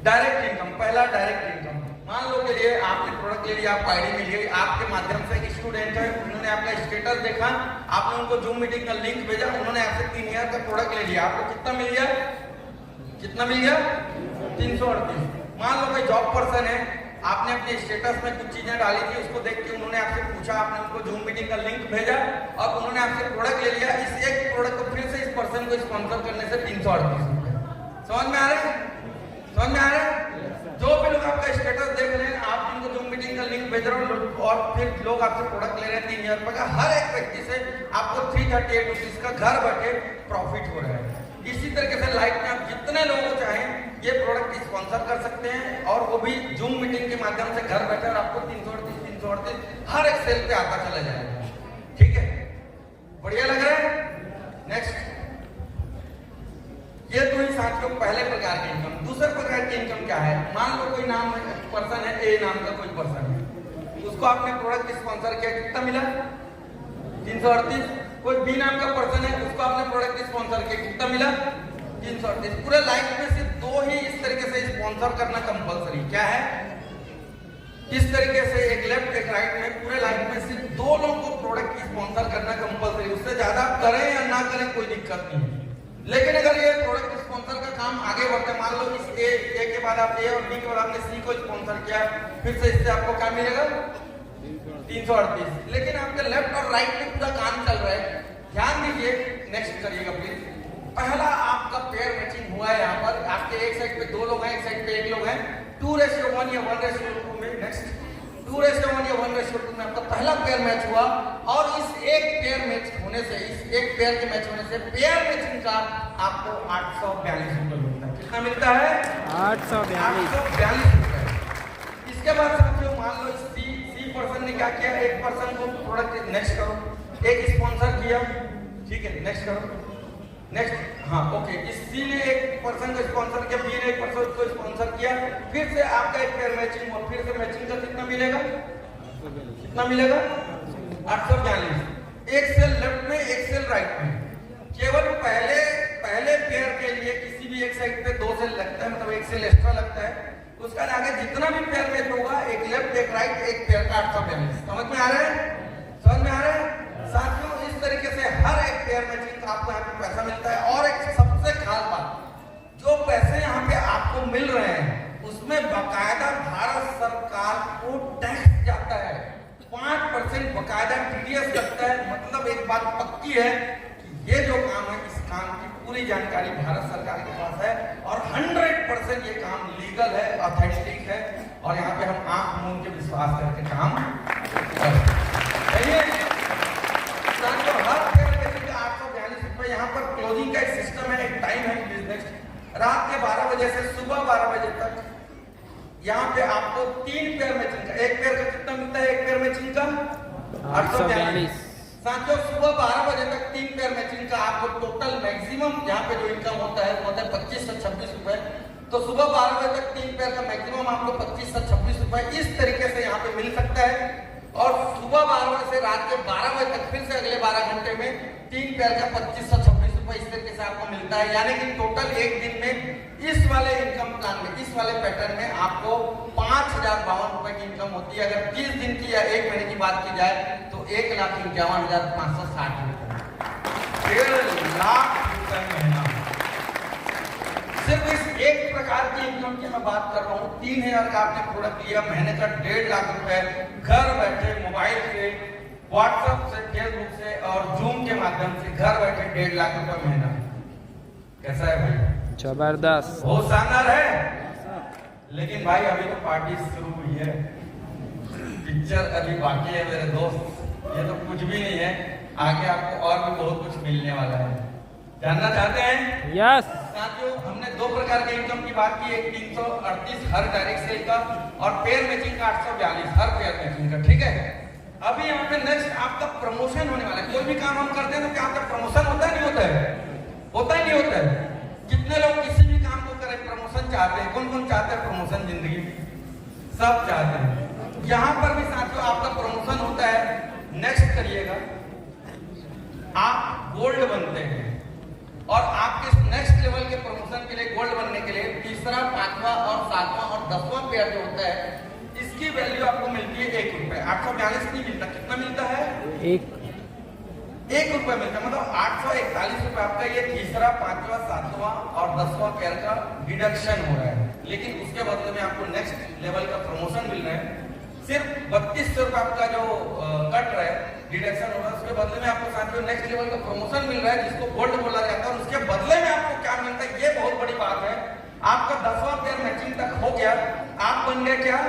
Direct income. पहला डायरेक्ट इनकम। मान लो के लिए आपने प्रोडक्ट ले लिया, आप आईडी मिल गई, आपके माध्यम से एक स्टूडेंट है, उन्होंने आपका स्टेटस देखा, आपने उनको जूम मीटिंग का लिंक भेजा, उन्होंने आपसे 3000 का प्रोडक्ट ले लिया, आपको कितना मिल गया? कितना मिल गया? 338। मान लो कोई जॉब पर्सन है, आपने अपने स्टेटस में कुछ चीजें डाली थी, उसको देख के उन्होंने आपसे पूछा, आपने उनको जूम मीटिंग का लिंक भेजा और उन्होंने आपसे प्रोडक्ट ले लिया। इस एक प्रोडक्ट को फिर से इस पर्सन को स्पॉन्सर करने से 338 रुपए। समझ में आ रहा है? समझ में आ रहा है? जो भी लोग आपका स्टेटस देख रहे हैं, आप जिनको जूम मीटिंग का लिंक भेज रहे हो और फिर लोग आपसे प्रोडक्ट ले रहे हैं 3000 रुपए का, हर एक व्यक्ति से आपको 338 रुपीज का घर बैठे प्रॉफिट हो रहा है। इसी तरीके से लाइफ में आप जितने लोगों को चाहें ये प्रोडक्ट स्पॉन्सर कर सकते हैं, और वो भी जूम मीटिंग के माध्यम से घर बैठे, और आपको 338 हर एक सेल पे आता चला जाएगा। ठीक है? बढ़िया लग रहा है? नेक्स्ट, ये तो ही साथियों पहले प्रकार की इनकम। दूसरे प्रकार की इनकम क्या है? मान लो कोई नाम पर्सन है, ए नाम का कोई पर्सन है, उसको आपने प्रोडक्ट स्पॉन्सर किया, कितना मिला? 338। कोई बी नाम का पर्सन है, उसको आपने प्रोडक्ट स्पॉन्सर किया, कितना मिला? 338। पूरे लाइफ में सिर्फ 2 ही इस तरीके से स्पॉन्सर करना कंपलसरी। क्या है? इस तरीके से एक लेफ्ट एक राइट में पूरे लाइफ में सिर्फ 2 लोगों को प्रोडक्ट स्पॉन्सर करना कंपलसरी। उससे ज्यादा करें या ना करें कोई दिक्कत नहीं है। लेकिन अगर ये प्रोडक्ट स्पॉन्सर का काम आगे बढ़ता है, मान लो इस ए के बाद आप ए और बी के बाद आपने सी को स्पॉन्सर किया, फिर से इससे आपको क्या मिलेगा? 338। लेकिन आपके लेफ्ट और राइट में पूरा काम चल रहा है। ध्यान दीजिए, नेक्स्ट करिएगा प्लीज। पहला आपका पेयर मैचिंग हुआ है, यहाँ पर आपके एक साइड पे 2 लोग हैं, एक साइड पे 1 लोग हैं, 2:1 या 1:2 में। नेक्स्ट, 2:1 या 1:2 में आपका पहला पेयर मैच हुआ, और इस एक पेयर मैच होने से, इस एक पेयर के मैच होने से पेयर मैचिंग का आपको 842 रुपए मिलता है। कितना मिलता है? 842 रुपए। इसके बाद साथियों, मान लो सी पर्सन ने क्या किया, एक पर्सन को प्रोडक्ट, नेक्स्ट करो, एक स्पॉन्सर किया, ठीक है, नेक्स्ट करो, नेक्स्ट, हाँ ओके। इस सी ने एक पर्सन को स्पॉन्सर किया, बी ने एक पर्सन को स्पॉन्सर किया, फिर से आपका एक पेयर मैचिंग हुआ, फिर से मैचिंग का कितना मिलेगा? कितना मिलेगा? 842। एक सेल लेफ्ट में, एक सेल राइट में। केवल पहले पेयर के लिए किसी भी भी एक साइड पे 2 सेल लगता है, मतलब 1 सेल एक्स्ट्रा लगता है। उसका आगे जितना भी पेयर मैच होगा, एक लेफ्ट एक राइट एक पेयर का 842। समझ में आ रहा है? समझ में आ रहा है साथियों? इस तरीके से हर एक पेयर मैचिंग का आपको यहाँ पे पैसा मिलता है। और एक सबसे खास बात, जो पैसे यहाँ पे आपको मिल रहे हैं उसमें बाकायदा भारत सरकार को टैक्स जाता है, 5% बाकायदा टीडीएस लगता है। मतलब एक बात पक्की है कि ये जो काम है, इस काम की पूरी जानकारी भारत सरकार के पास है और 100% ये काम लीगल है, ऑथेंटिक है और यहाँ पे हम आंख मूंद के विश्वास करके काम करते हैं। हर पेयर मैचिंग का 842 रुपए। यहाँ पर क्लोजिंग का एक सिस्टम है, एक टाइम है बिजनेस। रात के 12 बजे से सुबह 12 बजे तक यहाँ पे आपको 3 पेयर मैचिंग का, एक पेयर का कितना मिलता है? एक पेयर मैचिंग का 842। साथियों सुबह 12 बजे तक 3 पेयर मैचिंग का आपको टोटल मैक्सिमम यहाँ पे जो इनकम होता है वो होता है 25 से 26 रुपए। तो सुबह 12 बजे तक 3 पेयर का मैक्सिमम आपको 25 से 26 रुपए इस तरीके से यहाँ पे मिल सकता है। और सुबह 12 बजे से रात के 12 बजे तक फिर से अगले 12 घंटे में 3 पेयर का 25 से 26 रुपए इस तरीके से आपको मिलता है। यानी कि टोटल एक दिन में इस वाले इनकम प्लान में, इस वाले पैटर्न में आपको 5052 रुपए की इनकम होती है। अगर 30 दिन की या 1 महीने की बात की जाए तो 1,51,560 रुपए, 1.5 लाख रुपए महीना। सिर्फ इस एक प्रकार की इनकम की मैं बात कर रहा हूँ। 3000 का आपने प्रोडक्ट लिया, महीने का 1.5 लाख रुपए घर बैठे मोबाइल से, व्हाट्सएप से, फेसबुक से और जूम के माध्यम से घर बैठे 1.5 लाख रुपए महीना। कैसा है भाई? जबरदस्त, बहुत शानदार है। लेकिन भाई अभी तो पार्टी शुरू हुई है, पिक्चर अभी बाकी है मेरे दोस्त। ये तो कुछ भी नहीं है, आगे आपको और भी बहुत कुछ मिलने वाला है। जानना चाहते हैं? यस। साथियों हमने 2 प्रकार के इनकम की बात की, एक 338 हर डायरेक्ट सेल का और पेयर मैचिंग का 842 हर पेयर मैचिंग का। ठीक है, अभी यहाँ पे नेक्स्ट आपका प्रमोशन होने वाला है। कोई भी काम हम करते हैं तो क्या आपका प्रमोशन होता है? नहीं होता है? होता ही नहीं होता है। कितने लोग किसी भी काम को करें प्रमोशन चाहते हैं? कौन कौन चाहते हैं प्रमोशन जिंदगी में? सब चाहते हैं। यहाँ पर भी साथियों आपका प्रमोशन होता है। नेक्स्ट करिएगा, आप गोल्ड बनते हैं और आपके नेक्स्ट लेवल के प्रमोशन के लिए, गोल्ड बनने के लिए 3रा, 5वां और 7वां और 10वां पेयर जो होता है इसकी वैल्यू आपको मिलती है 1 रुपए। 842 नहीं मिलता, कितना मिलता है? 1 रुपए मिलता है। मतलब 841 रुपए आपका ये 3रा, 5वां, 7वां और 10वां पेयर का डिडक्शन हो रहा है। लेकिन उसके बदले में आपको नेक्स्ट लेवल का प्रमोशन मिल रहा है। सिर्फ 3200 रुपए आपका जो कट रहा है, डिडक्शन हो रहा है, उसके बदले में आपको साथियों नेक्स्ट लेवल का प्रमोशन मिल रहा है जिसको गोल्ड बोला जाता है। और उसके बदले में आपको क्या मिलता है? ये बहुत बड़ी बात है। आपका 10वां पेयर मैचिंग तक हो गया, आप बन गए क्या?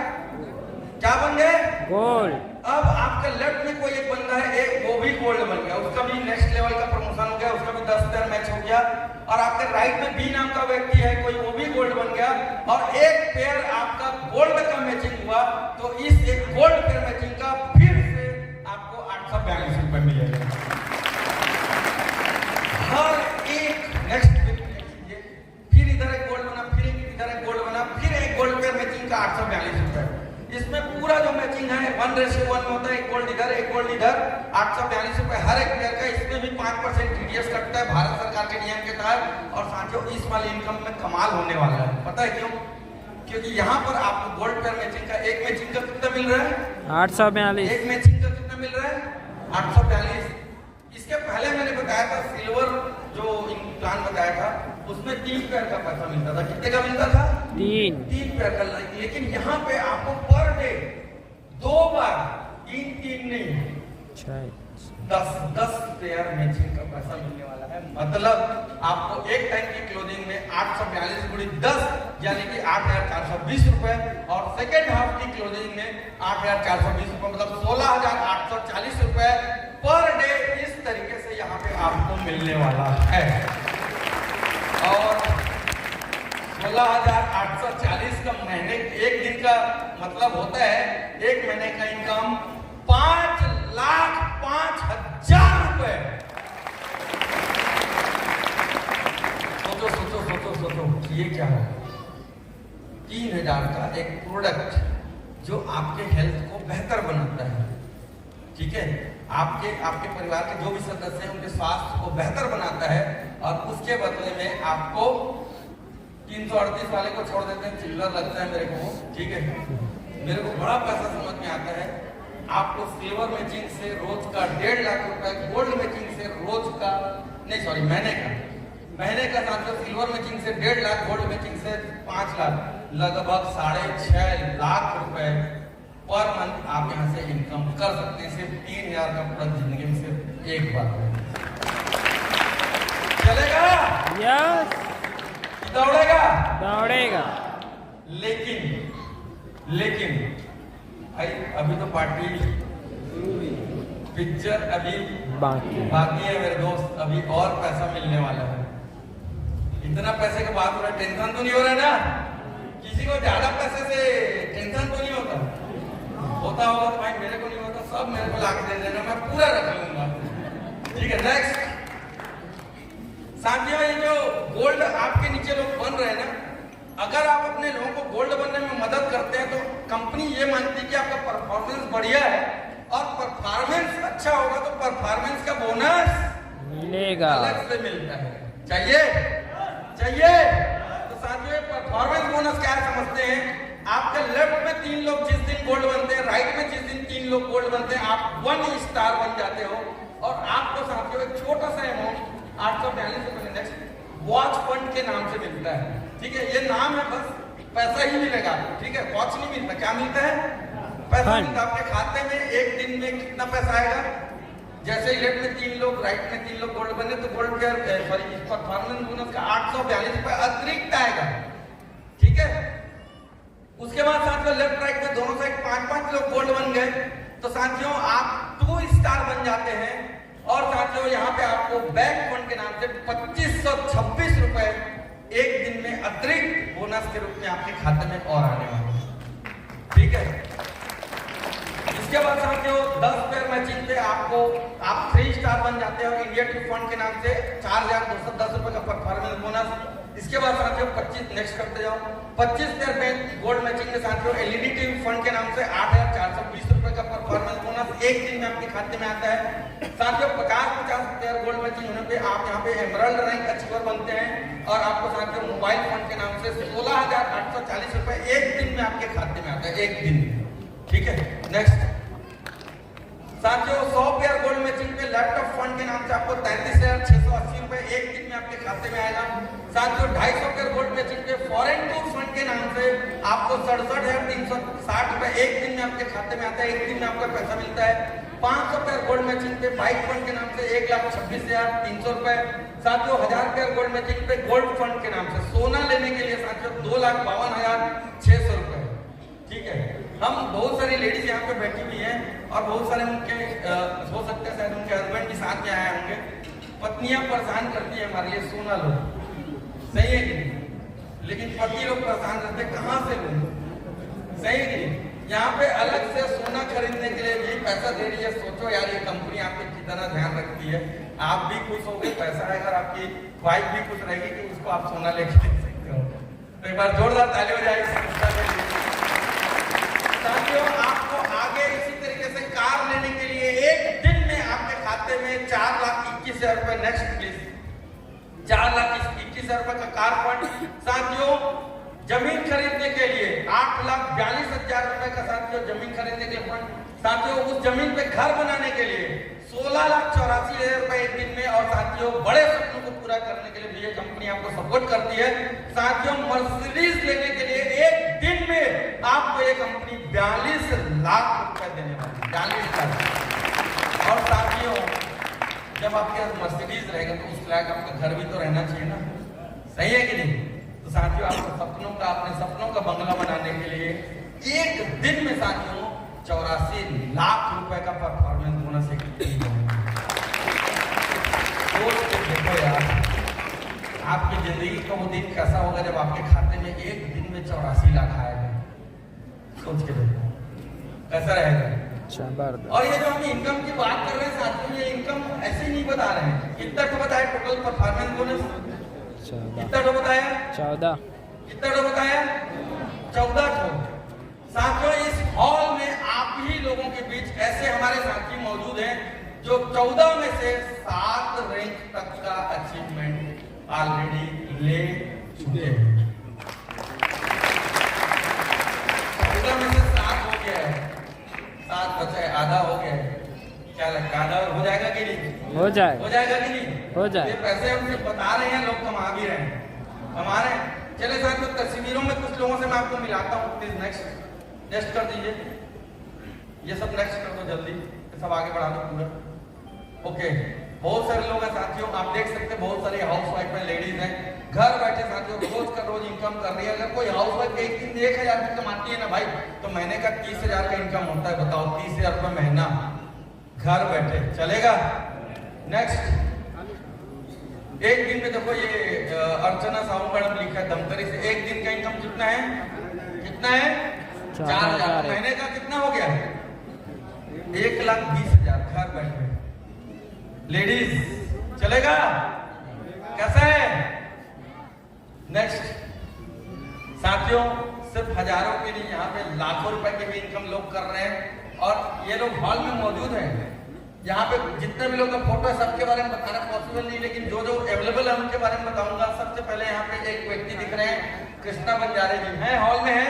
क्या बन गए? गोल्ड। अब आपका लेफ्ट में कोई एक बंदा है, एक वो भी गोल्ड बन गया, उसका भी नेक्स्ट लेवल का प्रमोशन हो गया, उसका भी 10 पेयर मैच हो गया। और आपके राइट में बी नाम का व्यक्ति है कोई, वो भी गोल्ड बन गया और एक पेयर आपका गोल्ड का मैचिंग हुआ। तो इस एक गोल्ड पेयर मैचिंग का फिर से आपको 842 रुपए मिलेगा। हर एक नेक्स्ट फिर इधर एक गोल्ड बना, फिर इधर एक गोल्ड बना, फिर एक गोल्ड पेयर मैचिंग का 842 रुपए। इसमें पूरा जो मैचिंग है 1:1 में होता है, एक गोल्ड इधर एक गोल्ड इधर, 842 रुपए हर एक पेयर का। इसमें भी 5% टीडीएस लगता है भारत सरकार के नियम के तहत। और साथियों इस वाली इनकम में कमाल होने वाला है। पता है क्यों? क्योंकि यहाँ पर आपको गोल्ड पेयर मैचिंग का, एक मैचिंग का कितना मिल रहा है? 842। एक मैचिंग का कितना मिल रहा है? 842। इसके पहले मैंने बताया था सिल्वर जो प्लान बताया था उसमें 3 पेयर का पैसा मिलता था। कितने का मिलता था? 3 पेयर का। लेकिन यहाँ पे आपको पर डे 2 बार, 3 नहीं, 10 पेयर मैचिंग का पैसा मिलने वाला है। मतलब आपको एक टाइम की क्लोजिंग में 842 गुणी 10 यानी कि 8,420 रुपए और सेकेंड हाफ की क्लोजिंग में 8,420 रुपए, मतलब 16,840 रुपए पर डे इस तरीके से यहाँ पे आपको मिलने वाला है। और 16,840 का महीने, एक दिन का मतलब होता है एक महीने का इनकम 5,05,000 रुपए। सोचो ये क्या है? 3,000 का एक प्रोडक्ट जो आपके हेल्थ को बेहतर बनाता है। ठीक है, आपके परिवार के जो भी सदस्य हैं उनके स्वास्थ्य को बेहतर बनाता है और उसके बदले में आपको 338 वाले को छोड़ देते हैं, चिल्लर लगता है मेरे को, ठीक है। मेरे को बड़ा पैसा समझ में आता है। आपको सिल्वर मैचिंग से रोज का 1.5 लाख रुपए, गोल्ड मैचिंग से रोज का नहीं सॉरी महीने का साथ सिल्वर मैचिंग से 1.5 लाख, गोल्ड मैचिंग से 5 लाख, लगभग 6.5 लाख रुपए पर मंथ आप यहाँ से इनकम कर सकते हैं। सिर्फ 3,000 का प्रोडक्ट जिंदगी में सिर्फ एक बार चलेगा, यस दौड़ेगा। दौड़ेगा। लेकिन भाई अभी तो पार्टी पिक्चर अभी बाकी है मेरे दोस्त, अभी और पैसा मिलने वाला है। इतना पैसे के बाद थोड़ा टेंशन तो नहीं हो रहा है ना? किसी को ज्यादा पैसे से टेंशन तो नहीं होता? होता होगा तो भाई मेरे को नहीं होता, सब मेरे को लाके दे देना, मैं पूरा रख लूंगा, ठीक है। नेक्स्ट साथियों, ये जो गोल्ड आपके नीचे लोग बन रहे हैं ना, अगर आप अपने लोगों को गोल्ड बनने में मदद करते हैं तो कंपनी ये मानती है कि आपका परफॉर्मेंस बढ़िया है, और परफॉर्मेंस अच्छा होगा तो परफॉर्मेंस का बोनस मिलेगा, अलग से मिलता है। चाहिए तो साथियों, परफॉर्मेंस बोनस क्या समझते हैं? आपके लेफ्ट में 3 लोग जिस दिन गोल्ड बनते हैं, राइट में जिस दिन 3 लोग गोल्ड बनते हैं, आप 1 स्टार बन जाते हो। और आपको साथियों एक छोटा सा अमाउंट 842 रुपए नेक्स्ट वॉच फंड के नाम से मिलता है, ठीक है। ये नाम है, बस पैसा ही मिलेगा, ठीक है। वॉच नहीं मिलता, क्या मिलता है? पैसा मिलता है। आपके खाते में एक दिन में कितना पैसा आएगा? जैसे ही लेफ्ट में 3 लोग, राइट में 3 लोग गोल्ड बने तो गोल्ड के सॉरी परफॉर्मेंस बोनस का 842 रुपए अतिरिक्त आएगा, ठीक है। उसके बाद साथियों लेफ्ट राइट में दोनों साइड 5-5 लोग गोल्ड बन गए तो साथियों आप 2 स्टार बन जाते हैं। और साथियों यहाँ पे आपको बैक फंड के नाम से 2526 रुपए एक दिन में अतिरिक्त बोनस के रूप में आपके खाते में और आने वाले हैं, ठीक है। इसके बाद साथियों 10 पेयर मैचिंग पे आपको आप 3 स्टार बन जाते हैं और इंडिया टिप फंड के नाम से 4,210 रुपए का परफॉर्मेंस बोनस। इसके बाद साथियों 25 नेक्स्ट करते जाओ, 25 पेयर में गोल्ड मैचिंग के साथियों एलईडी टीवी फंड के नाम से 8,420 रुपए का परफॉर्मेंस बोनस एक दिन में आपके खाते में आता है। साथियों 50 पेयर गोल्ड मैचिंग होने पे आप यहाँ पे एमराल्ड रैंक अचीवर बनते हैं और आपको साथियों मोबाइल फंड के नाम से 16,840 रुपए एक दिन में आपके खाते में आता है, एक दिन में, ठीक है। नेक्स्ट साथियों 100 पेयर गोल्ड मैचिंग पे लैपटॉप फंड के नाम से आपको 33,680 रुपए एक दिन में आपके खाते में आएगा। साथियों 250 पेयर गोल्ड मैचिंग पे फॉरेन टूर फंड के नाम से आपको 67,360 रुपए एक दिन में आपके खाते में आता है, एक दिन में आपका पैसा मिलता है। 500 पेयर गोल्ड मैचिंग पे बाइक फंड के नाम से 1,26,300 रुपए। साथियों 1000 पेयर गोल्ड मैचिंग पे गोल्ड फंड के नाम से सोना लेने के लिए साथियों 2,52,600 रुपए, ठीक है। हम बहुत सारी लेडीज यहाँ पे बैठी हुई हैं और बहुत सारे उनके हो सकते हैं शायद उनके हस्बैंड भी साथ में आए होंगे। पत्नियां परेशान करती है हमारे लिए सोना लो, सही है कि नहीं? लेकिन पति लोग परेशान करते कहाँ से लो, सही है कि नहीं? यहाँ पे अलग से सोना खरीदने के लिए भी पैसा दे रही है। सोचो यार ये कंपनी आपके कितना ध्यान रखती है, आप भी खुश होगे, पैसा आएगा, आपकी वाइफ भी खुश रहेगी कि उसको आप सोना लेके दे सकते हो। तो एक बार जोरदार ताली हो जाएगी। साथियों आपको आगे इसी तरीके से कार लेने के लिए एक दिन में आपके खाते में 4,21,000 रुपए, नेक्स्ट प्लीज, 4,21,000 रुपए का कार फंड। साथियों जमीन खरीदने के लिए 8,42,000 रुपए का साथियों जमीन खरीदने के लिए फंड। साथियों उस जमीन पे घर बनाने के लिए 16,84,000 रुपए एक दिन में। और साथियों बड़े सपनों को पूरा करने के लिए भी ये कंपनी आपको सपोर्ट करती है। साथियों मर्सिडीज लेने के लिए एक दिन में आपको ये कंपनी 42 लाख रुपए देने वाली, 42 लाख। और साथियों जब आपके पास मर्सिडीज रहेगा तो उस लायक आपका घर भी तो रहना चाहिए ना, सही है कि नहीं? तो साथियों आपको सपनों का, अपने सपनों का बंगला बनाने के लिए एक दिन में साथियों 84 लाख रुपए का परफॉर्मेंस बोनस एक देखो यार, आपकी जिंदगी का वो दिन कैसा होगा जब आपके खाते में एक दिन में 84 लाख आएगा। सोच के देखो कैसा रहेगा। और ये जो हम इनकम की बात कर रहे हैं साथियों, ये इनकम ऐसे नहीं बता रहे हैं। कितना तो बताया टोटल परफॉर्मेंस बोनस, कितना तो बताया 14, कितना तो बताया 14 को। साथियों इस हॉल में आप ही लोगों के बीच ऐसे हमारे साथी मौजूद हैं जो 14 में से 7 रैंक तक का अचीवमेंट ऑलरेडी ले चुके हैं। आधा हो गया है, क्या लगता है आधा हो जाएगा कि नहीं? हो जाएगा। हो जाएगा कि नहीं? हो जाए। ये पैसे हम सिर्फ बता रहे हैं, लोग कमा भी रहे हैं, कमा रहे हैं। चले साथियों, तस्वीरों में कुछ लोगों से मैं आपको मिलाता हूँ। प्लीज नेक्स्ट कर दीजिए, ये सब नेक्स्ट कर दो जल्दी, ये सब आगे बढ़ा दो पूरा। ओके, बहुत सारे लोग हैं साथियों, आप देख सकते हैं बहुत सारी हाउस वाइफ है, लेडीज हैं, घर बैठे साथियों रोज का रोज इनकम कर रही है। अगर कोई हाउस वाइफ एक दिन 1,000 भी कमाती है ना भाई, तो महीने का 30,000 का इनकम होता है। बताओ, 30,000 रुपये महीना घर बैठे चलेगा? नेक्स्ट, एक दिन में देखो ये अर्चना साहू मैडम लिखा है धमतरी से, एक दिन का इनकम कितना है? कितना है? 4,000। महीने का कितना हो गया? 1,20,000 घर बैठे। लेडीज चलेगा? कैसा है? नेक्स्ट साथियों, सिर्फ हजारों के नहीं, यहाँ पे लाखों रुपए की भी इनकम लोग कर रहे हैं। और ये लोग हॉल में मौजूद हैं। यहाँ पे जितने भी लोग का फोटो है सबके बारे में बताना पॉसिबल नहीं, लेकिन जो जो अवेलेबल है उनके बारे में बताऊंगा। सबसे पहले यहाँ पे एक व्यक्ति दिख रहे हैं, कृष्णा बंजारे जी हैं, हॉल में है।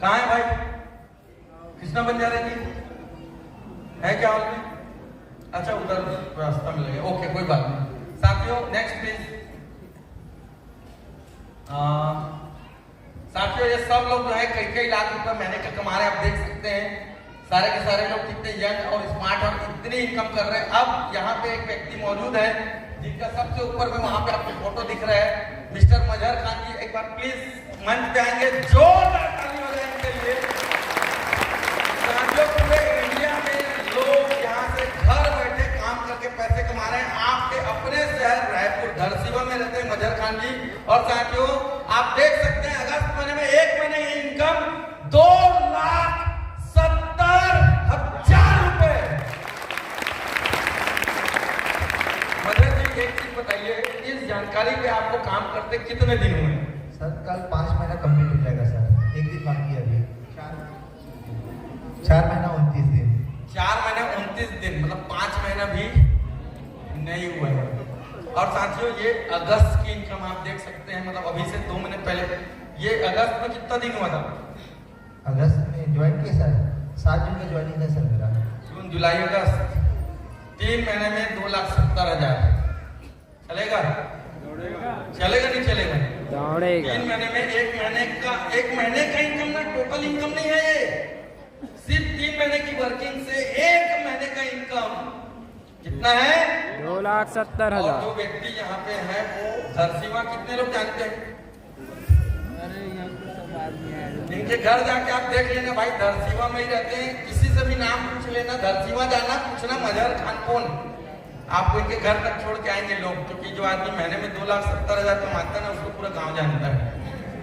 कहाँ है भाई कृष्णा बंजारे जी? है क्या हॉल में? अच्छा, उधर रास्ता मिलेगा। ओके, कोई बात नहीं। साथियों नेक्स्ट प्लीज। साथियों, ये सब लोग जो है कई कई लाख रुपए महीने का कमा रहे हैं। आप देख सकते हैं सारे के सारे लोग कितने यंग और स्मार्ट और कितनी इनकम कर रहे हैं। अब यहाँ पे एक व्यक्ति मौजूद है जिनका सबसे ऊपर में वहां पे आपको फोटो दिख रहा है, मिस्टर मजहर खान जी। एक बार प्लीज मंच पे आएंगे, जोरदार ताली हो जाए इनके लिए। साथियों, पूरे इंडिया में लोग यहाँ से घर बैठे काम करके पैसे कमा रहे हैं। आपके अपने शहर रायपुर धरसीवा में रहते हैं मजहर खान जी। और साथियों, आप देख सकते हैं अगस्त महीने में एक महीने की इनकम 2,70,000 रुपए। मजहर जी, एक चीज बताइए, इस जानकारी पे आपको काम करते कितने दिन हुए? सर कल 5 महीना कंप्लीट हो जाएगा सर, एक दिन बाकी है अभी। 4 महीना 29 दिन। 4 महीने 29 दिन, मतलब 5 महीना भी नहीं हुआ है। और साथियों, ये अगस्त की इनकम आप देख सकते हैं, मतलब अभी से 2 महीने पहले। ये अगस्त में कितना दिन हुआ था? अगस्त में ज्वाइन किया सर, 7 जून का ज्वाइनिंग है सर मेरा। जून जुलाई अगस्त 3 महीने में 2,70,000। चलेगा? चलेगा नहीं चलेगा? दौड़ेगा। 3 महीने में एक महीने का इनकम ना, टोटल इनकम नहीं है ये, सिर्फ 3 महीने की वर्किंग से 1 महीने का इनकम कितना है? 2,70,000। और जो व्यक्ति यहाँ पे है वो धरसीवा, कितने लोग जानते हैं? इनके घर जाके आप देख लेना भाई, धरसीवा में ही रहते हैं। किसी से भी नाम पूछ लेना, धरसीवा जाना, पूछना मजहर खान कौन, आपको इनके घर तक छोड़ के आएंगे लोग। क्योंकि जो आदमी महीने में 2,70,000 कमाता है ना, उसको पूरा गांव जानता है।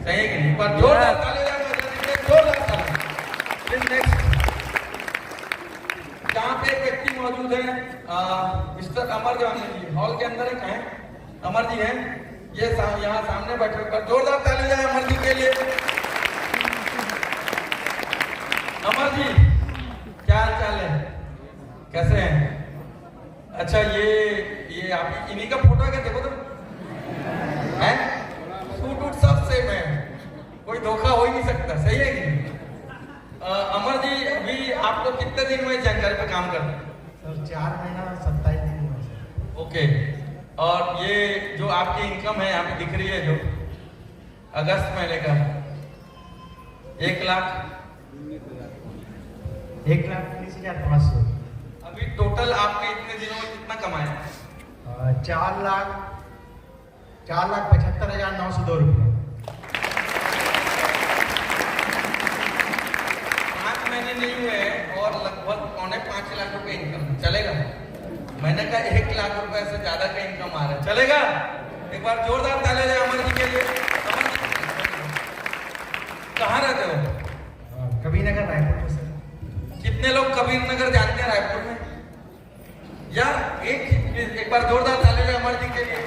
सही है कि नहीं? पर जोरदार ताली बजाइए, जोरदार ताली। नेक्स्ट, यहाँ पे एक व्यक्ति मौजूद है, मिस्टर अमर देवांगन जी, हॉल के अंदर है। अमर जी हैं, ये यहाँ सामने बैठे पर जोरदार ताली जाए अमर जी के लिए। अमर जी, क्या हाल चाल है, कैसे हैं? अच्छा, ये आप इन्हीं का फोटो है क्या? देखो तो है, सूट वूट सब सेम है, कोई धोखा हो ही नहीं सकता। सही है कि नहीं? अमर जी, अभी आपको कितने दिन में जानकारी पे काम करते हैं? सर 4 महीना 27 दिन हुआ सर। ओके, और ये जो आपकी इनकम है यहाँ पे दिख रही है, जो अगस्त महीने का 1,19,500। अभी टोटल आपने इतने दिनों में कितना कमाया? 4,75,902 रुपये। 5 महीने नहीं हुए और लगभग 4.5 लाख रुपए इनकम। चलेगा? महीने का 1 लाख रुपए से ज्यादा का इनकम आ रहा है। चलेगा? एक बार जोरदार ताली जाए अमर जी के लिए। अमर जी कहाँ रहते हो? कबीर नगर रायपुर में सर। कितने लोग कबीर नगर जानते हैं रायपुर में? यार एक बार जोरदार ताली जाए अमर जी के लिए।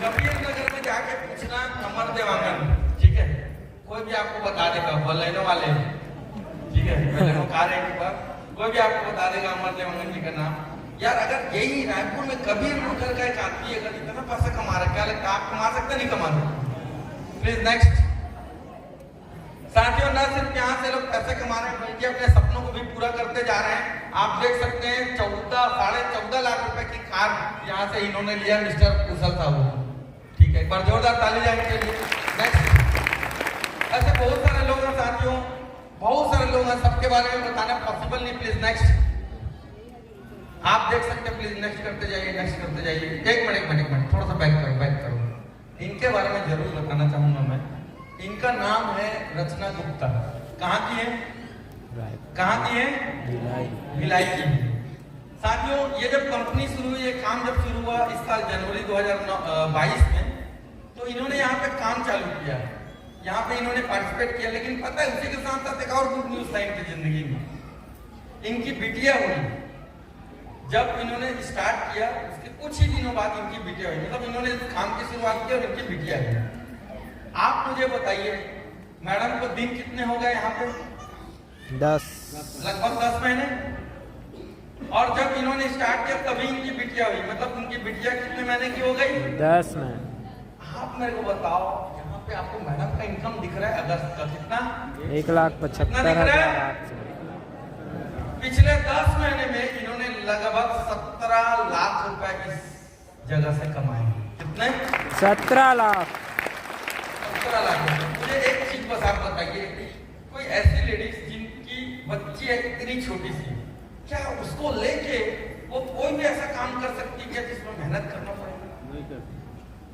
कबीर नगर में जाके पूछना अमर देवांगन, ठीक है? कोई भी आपको बता देगा, बोलने वाले, ठीक है? पहले वो कहा रहे कि कोई भी आपको बता देगा अमर देवांगन जी का नाम। यार अगर यही रायपुर में कबीर नगर का एक आदमी अगर इतना पैसा कमा रहा है, क्या लगता है आप कमा सकते नहीं कमा सकते? Please next. साथियों, न सिर्फ यहाँ से लोग पैसे पैसे कमा रहे हैं, बल्कि अपने सपनों को भी पूरा करते जा रहे हैं। आप देख सकते हैं 14.5 लाख रुपए की कार यहाँ से इन्होंने लिया मिस्टर कुशल साहब। ठीक है, एक बार जोरदार ताली जाने के लिए। नेक्स्ट, ऐसे बहुत सारे लोग हैं साथियों, बहुत सारे लोग हैं, सबके बारे में बताना पॉसिबल नहीं। प्लीज नेक्स्ट, आप देख सकते हैं, प्लीज नेक्स्ट करते जाइए, नेक्स्ट करते जाइए। एक मिनट थोड़ा सा बैक करो। इनके बारे में जरूर बताना चाहूंगा मैं। इनका नाम है रचना गुप्ता। कहाँ की है? भिलाई की है। साथियों, ये जब कंपनी शुरू हुई, ये काम जब शुरू हुआ इस साल जनवरी 2022 में, तो इन्होंने यहाँ पे काम चालू किया, यहाँ पे इन्होंने पार्टिसिपेट किया। लेकिन पता है, उसी के साथ साथ एक और गुड न्यूज था इनकी जिंदगी में। इनकी बिटिया हुई। जब इन्होंने स्टार्ट किया उसके कुछ ही दिनों बाद इनकी बिटिया हुई। मतलब इन्होंने काम की शुरुआत की और इनकी बिटिया हुई। आप मुझे बताइए, मैडम को दिन कितने हो गए यहाँ पे? 10, लगभग 10 महीने। और जब इन्होंने स्टार्ट किया तभी इनकी बिटिया हुई। मतलब उनकी बिटिया कितने महीने की हो गई? 10 में। आप मेरे को बताओ, यहाँ पे आपको मैडम का इनकम दिख रहा है अगस्त का कितना? 1,75,000। पिछले 10 महीने में इन्होंने लगभग 17 लाख रुपए इस जगह से कमाए। कितने? 17 लाख। 17 लाख। मुझे एक चीज बस आप बताइए, कोई ऐसी लेडीज जिनकी बच्ची है इतनी छोटी सी, क्या उसको लेके वो कोई भी ऐसा काम कर सकती है जिसमें मेहनत करना पड़ेगा,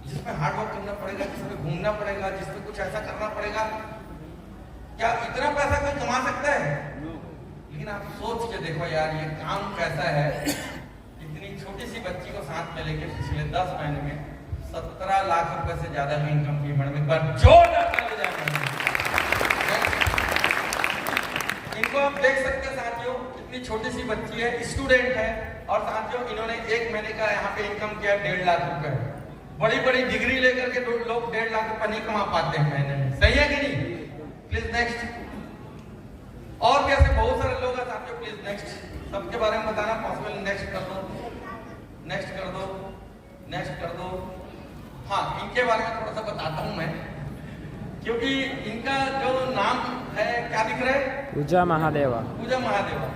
जिसमें हार्ड वर्क करना पड़ेगा, जिसमें घूमना पड़ेगा, जिसमें कुछ ऐसा करना पड़ेगा? क्या इतना पैसा कोई कमा सकता है? लेकिन आप सोच के देखो यार, ये काम कैसा है। इतनी छोटी सी बच्ची को साथ में लेके पिछले 10 महीने में 17 लाख रुपए से ज्यादा की इनकम की। मैडम एक बार जोरदार ताली जाए। इनको आप देख सकते हैं साथियों, इतनी छोटी सी बच्ची है, स्टूडेंट है, और साथियों इन्होंने 1 महीने का यहाँ पे इनकम किया 1.5 लाख रुपए। बड़ी बड़ी डिग्री लेकर के लोग 1.5 लाख रुपए नहीं कमा पाते हैं महीने में। सही है कि नहीं? Please next. और भी ऐसे बहुत सारे लोग हैं साथियों। प्लीज नेक्स्ट, सबके बारे में बताना पॉसिबल। नेक्स्ट कर दो, नेक्स्ट कर दो, नेक्स्ट कर दो। हाँ, इनके बारे में थोड़ा सा बताता हूँ मैं, क्योंकि इनका जो नाम है, क्या दिख रहा है? पूजा महादेवा। पूजा महादेवा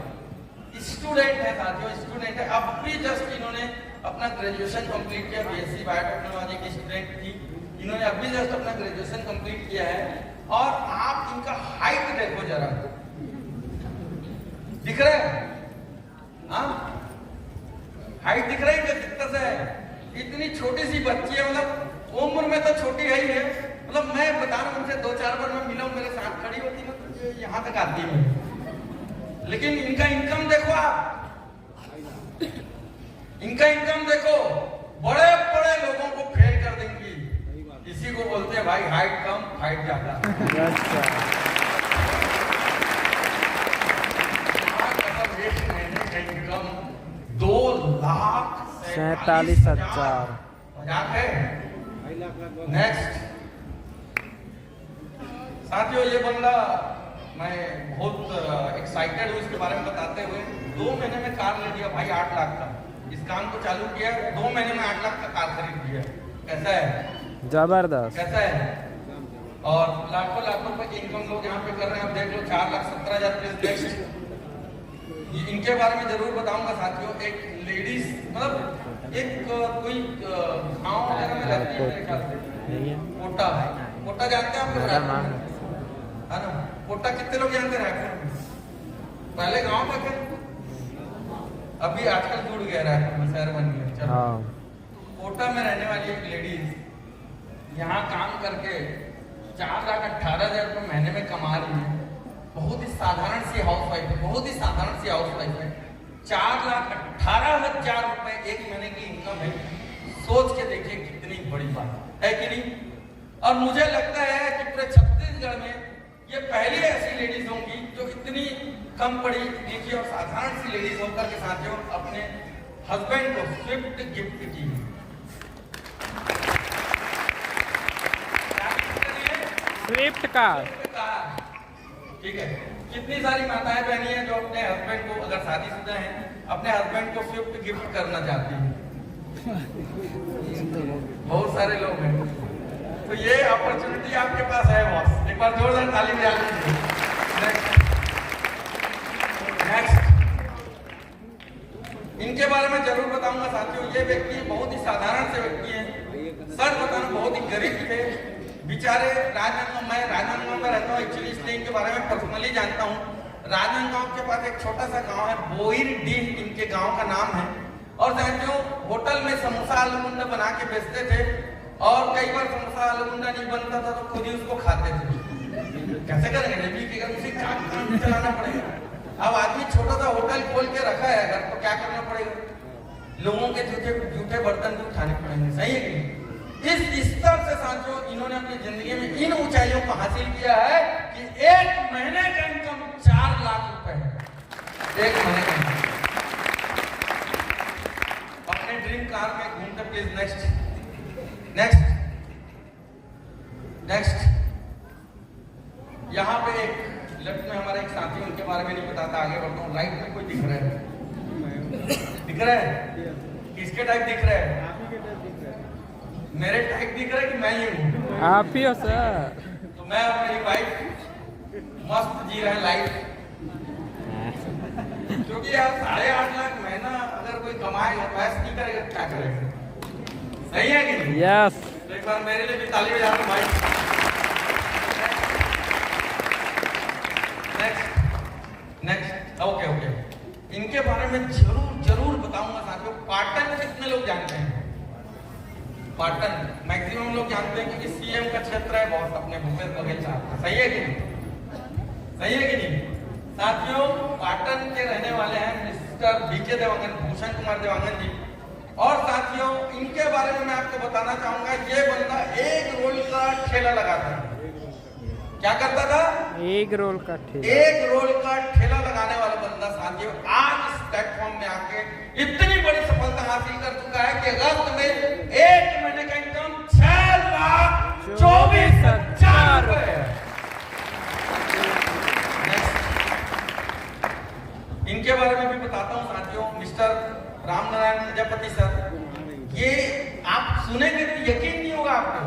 स्टूडेंट है साथियों, स्टूडेंट है। अब भी जस्ट इन्होंने अपना ग्रेजुएशन कंप्लीट किया। बीएससी बायोटेक्नोलॉजी की स्टूडेंट थी, इन्होंने अभी जस्ट अपना ग्रेजुएशन कंप्लीट किया है। और आप इनका हाइट देखो जरा, दिख रहा है? हाँ, हाइट दिख रहा है क्या कितना सा है? इतनी छोटी सी बच्ची है, मतलब उम्र में तो छोटी है ही है। मतलब मैं बता रहा हूँ, उनसे 2-4 बार मैं मिला हूँ, मेरे साथ खड़ी होती ना तो यहाँ तक आती है। लेकिन इनका इनकम देखो आप, इनका इनकम देखो, बड़े बड़े लोगों को फेल कर देंगी। इसी को बोलते हैं भाई, हाइट कम फाइट ज्यादा। इनकम 2,47,000। मजाक है? नेक्स्ट साथियों, ये बंदा मैं बहुत एक्साइटेड हूँ इसके बारे में बताते हुए। 2 महीने में कार ले दिया भाई 8 लाख का। इस काम को चालू किया, 2 महीने में 8 लाख का कार खरीद लिया। कैसा है? जबरदस्त। कैसा है? और लाखों लाखों रुपए की इनकम लोग यहाँ पे कर रहे हैं। आप देख लो 4,17,000। इनके बारे में जरूर बताऊंगा साथियों। एक लेडीज, मतलब एक कोई गाँव वगैरह में रहती है मेरे ख्याल से, कोटा। कोटा जानते हैं आप? है ना? कोटा कितने लोग जानते हैं? रायपुर में पहले गांव में थे, अभी आजकल जुड़ गया रायपुर में, शहर बन गया। चलो, कोटा में रहने वाली एक लेडीज यहाँ काम करके 4,18,000 रुपये महीने में कमा रही है। बहुत ही साधारण सी हाउस वाइफ है, बहुत ही साधारण सी हाउस वाइफ है। 4,18,000 रुपये 1 महीने की इनकम है। सोच के देखिए कितनी बड़ी बात है कि नहीं? और मुझे लगता है कि पूरे छत्तीसगढ़ में ये पहली ऐसी लेडीज होंगी जो इतनी कम पढ़ी लिखी और साधारण सी लेडीज होकर के साथियों अपने हस्बैंड को स्विफ्ट गिफ्ट की। Swift car. ठीक है, कितनी सारी माताएं बहनी हैं जो अपने हस्बैंड को, अगर शादीशुदा हैं, अपने हस्बैंड को स्विफ्ट गिफ्ट करना चाहती हैं। बहुत सारे लोग हैं, तो ये अपॉर्चुनिटी आपके पास है बॉस। एक बार जोरदार ताली बजा लीजिए। ये व्यक्ति बहुत ही साधारण से व्यक्ति है, सच बताना बहुत ही गरीब थे बेचारे। राजनांदगांव, मैं राजनांदगांव में रहता हूँ एक्चुअली, इसलिए इनके बारे में पर्सनली जानता हूँ। राजनांदगांव के पास एक छोटा सा गांव है, बोईरडीह इनके गांव का नाम है। और साथियों, होटल में समोसा आलू गुंडा बना के बेचते थे, और कई बार समोसा आलू गुंडा नहीं बनता था तो खुद ही उसको खाते थे। कैसे करेंगे, नहीं कि उसी काम चलाना पड़ेगा। अब आदमी छोटा सा होटल खोल के रखा है अगर, तो क्या करना पड़ेगा, लोगों के जूठे बर्तन भी उठाने पड़ेंगे, सही है कि नहीं? इस स्तर से साथियों इन्होंने अपनी जिंदगी में इन ऊंचाइयों को हासिल किया है कि एक महीने का इनकम 4 लाख रुपए है, एक महीने का इनकम। अपने ड्रीम कार में घूमते प्लीज। Next next next. यहाँ पे एक लेफ्ट में हमारे एक साथी, उनके बारे में नहीं बताता, आगे बढ़ता हूँ। राइट में कोई दिख रहा है? दिख रहा है? किसके टाइप दिख रहा है? मेरे टाइप दिख रहा है कि मैं ही हूँ? आप ही हो सर। तो मैं और मेरी वाइफ मस्त जी रहे हैं लाइफ, क्योंकि यार 8.5 लाख महीना अगर कोई कमाएगा तो ऐसा नहीं करेगा, क्या करेगा? सही है कि नहीं? यस। तो एक बार मेरे लिए भी ताली बजा दो भाई। नेक्स्ट। ओके। इनके बारे में जरूर बताऊंगा साथियों। पाटन कितने लोग जानते हैं? पाटन मैक्सिमम लोग जानते हैं क्योंकि सीएम का क्षेत्र है बहुत, अपने भूपेश बघेल साहब का। सही है कि नहीं? सही है कि नहीं साथियों? पाटन के रहने वाले हैं मिस्टर बीके देवांगन, भूषण कुमार देवांगन जी। और साथियों इनके बारे में मैं आपको बताना चाहूंगा, ये बंदा एग रोल का ठेला लगाता है। क्या करता था? एग रोल का ठेला। एग रोल का ठेला लगाने वाला बंदा साथियों आज इस प्लेटफॉर्म में आके इतनी बड़ी सफलता हासिल कर चुका है कि अगस्त में एक महीने का इनकम 6,24,000 रुपए। इनके बारे में भी बताता हूँ साथियों। मिस्टर रामनारायण प्रजापति सर, ये आप सुनेंगे तो यकीन नहीं होगा आपको,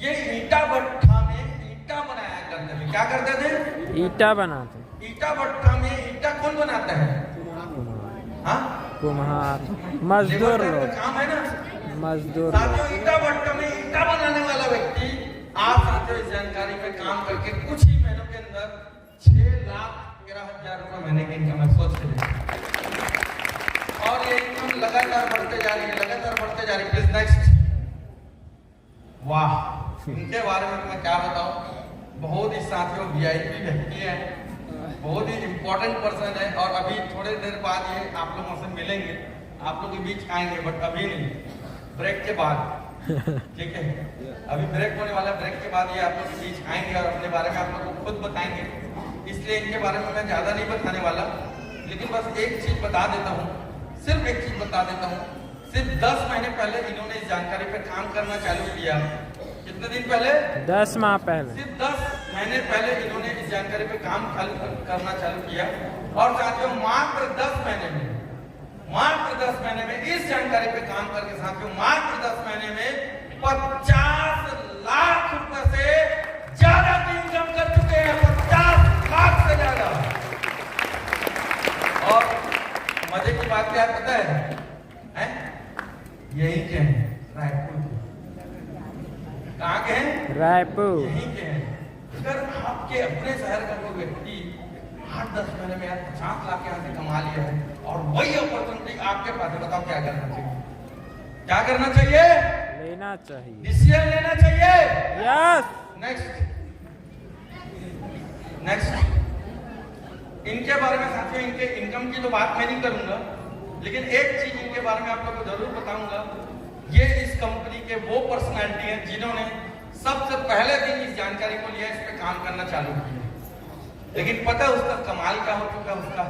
ये ईटा भट्ठा में ईटा बनाया करते थे। क्या करते थे? ईटा बनाते। ईटा भट्ठा में ईटा कौन बनाता है? हाँ, कुम्हार, मजदूर लेबर लोग, का काम है ना मजदूर लोग। साथियों। ईटा भट्ठा में ईटा बनाने वाला व्यक्ति आप साथियों इस जानकारी पे काम करके कुछ ही महीनों के अंदर 6,13,000 रुपए महीने की इनकम है। सोच के देखिए। और ये इनकम लगातार बढ़ते जा रही है, लगातार बढ़ते जा रही है। Please next. वाह, इनके बारे में मैं क्या बताऊं, बहुत ही साथियों वीआईपी व्यक्ति है, बहुत ही इंपॉर्टेंट पर्सन है। और अभी थोड़ी देर बाद ये आप लोगों से मिलेंगे, आप लोग के बीच आएंगे, बट अभी नहीं, ब्रेक के बाद। ठीक है, अभी ब्रेक होने वाला है, ब्रेक के बाद ये आप लोग के बीच आएंगे और अपने बारे में आप लोग को खुद बताएंगे। इसलिए इनके बारे में मैं ज्यादा नहीं बताने वाला, लेकिन बस एक चीज बता देता हूँ, सिर्फ एक चीज बता देता हूँ। सिर्फ 10 महीने पहले इन्होंने इस जानकारी पर काम करना चालू किया। कितने दिन पहले? 10 माह पहले। सिर्फ 10 महीने पहले इन्होंने इस जानकारी पे काम करना चालू किया। और साथियों मात्र 10 महीने में इस जानकारी पे काम करके साथियों मात्र 10 महीने में 50 लाख रुपए से ज्यादा की इनकम कर चुके हैं। 50 लाख से ज्यादा। और मजे की बात क्या पता है? यही के हैं, रायपुर के। कहाँ के हैं? रायपुर। यहीं के हैं। अगर आपके अपने शहर का कोई व्यक्ति 8-10 महीने में 50 लाख यहाँ से कमा लिया है और वही अपॉर्चुनिटी आपके पास है, बताओ क्या करना चाहिए? क्या करना चाहिए? लेना चाहिए, डिसीजन लेना चाहिए। यस। नेक्स्ट। इनके बारे में साथियों, इनके इनकम की तो बात मैं नहीं करूंगा, लेकिन एक चीज इनके बारे में आप लोगों को जरूर बताऊंगा। ये इस कंपनी के वो पर्सनालिटी हैं जिन्होंने सबसे पहले दिन इस जानकारी को लिया, इस पे काम करना चालू किया। लेकिन पता है उसका कमाल क्या हो चुका है? उसका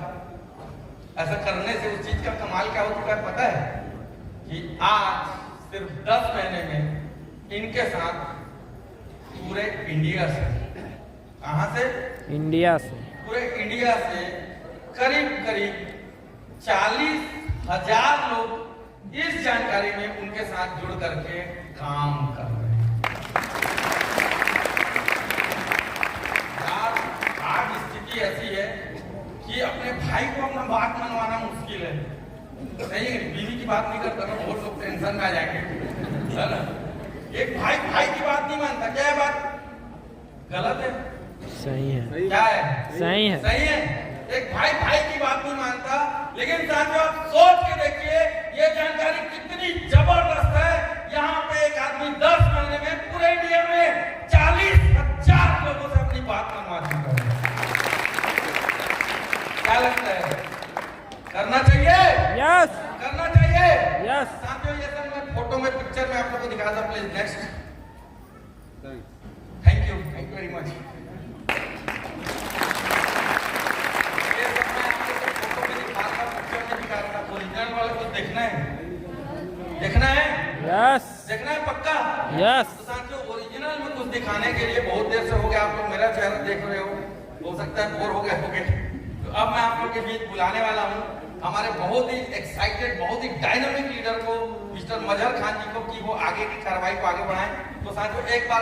ऐसा करने से उस चीज का कमाल क्या हो चुका है पता है? कि आज सिर्फ 10 महीने में इनके साथ पूरे इंडिया से, कहां से? इंडिया से, पूरे इंडिया से करीब 40,000 लोग इस जानकारी में उनके साथ जुड़ करके काम कर रहे हैं। आज स्थिति ऐसी है कि अपने भाई को अपना बात मनवाना मुश्किल है। नहीं बीवी की बात नहीं करता मैं, बहुत लोग टेंशन में आ जाएंगे, है ना। एक भाई भाई की बात नहीं मानता, क्या है बात? गलत है? सही है। क्या है? सही है। सही है। एक भाई भाई की बात नहीं मानता, लेकिन साथियों आप सोच के देखिए ये जानकारी कितनी जबरदस्त है। यहाँ पे एक आदमी 10 महीने में पूरे इंडिया में 40,000 लोगों से अपनी बात मनवा चुका है। क्या लगता है? करना चाहिए? यस। करना चाहिए? यस। साथियों ये सब मैं फोटो में पिक्चर में आप लोगों को दिखाता, please next. Thank you very much. ये सब मैं आपको फोटो में दिखाता, पिक्चर में दिखाता, ओरिजिनल वाले को देखना है, देखना है, यस। देखना है पक्का। यस। तो साथियों ओरिजिनल में कुछ दिखाने के लिए बहुत देर से हो गया आप लोग मेरा चेहरा देख रहे हो सकता है बोर हो गए होंगे। तो अब मैं आप लोग के बीच बुलाने वाला हूँ हमारे बहुत ही एक्साइटेड, बहुत ही डायनामिक लीडर को, मिस्टर मजहर खान जी को, कि वो आगे की कार्रवाई को आगे बढ़ाएं। तो साथियों एक बार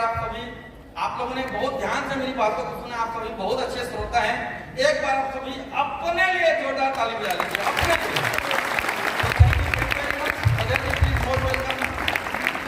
आप लोगों ने बहुत ध्यान से मेरी बातों को सुना, आप सभी बहुत अच्छे श्रोता हैं। एक बार आप सभी अपने लिए जोरदार ताली बजा लीजिए, अपने लिए।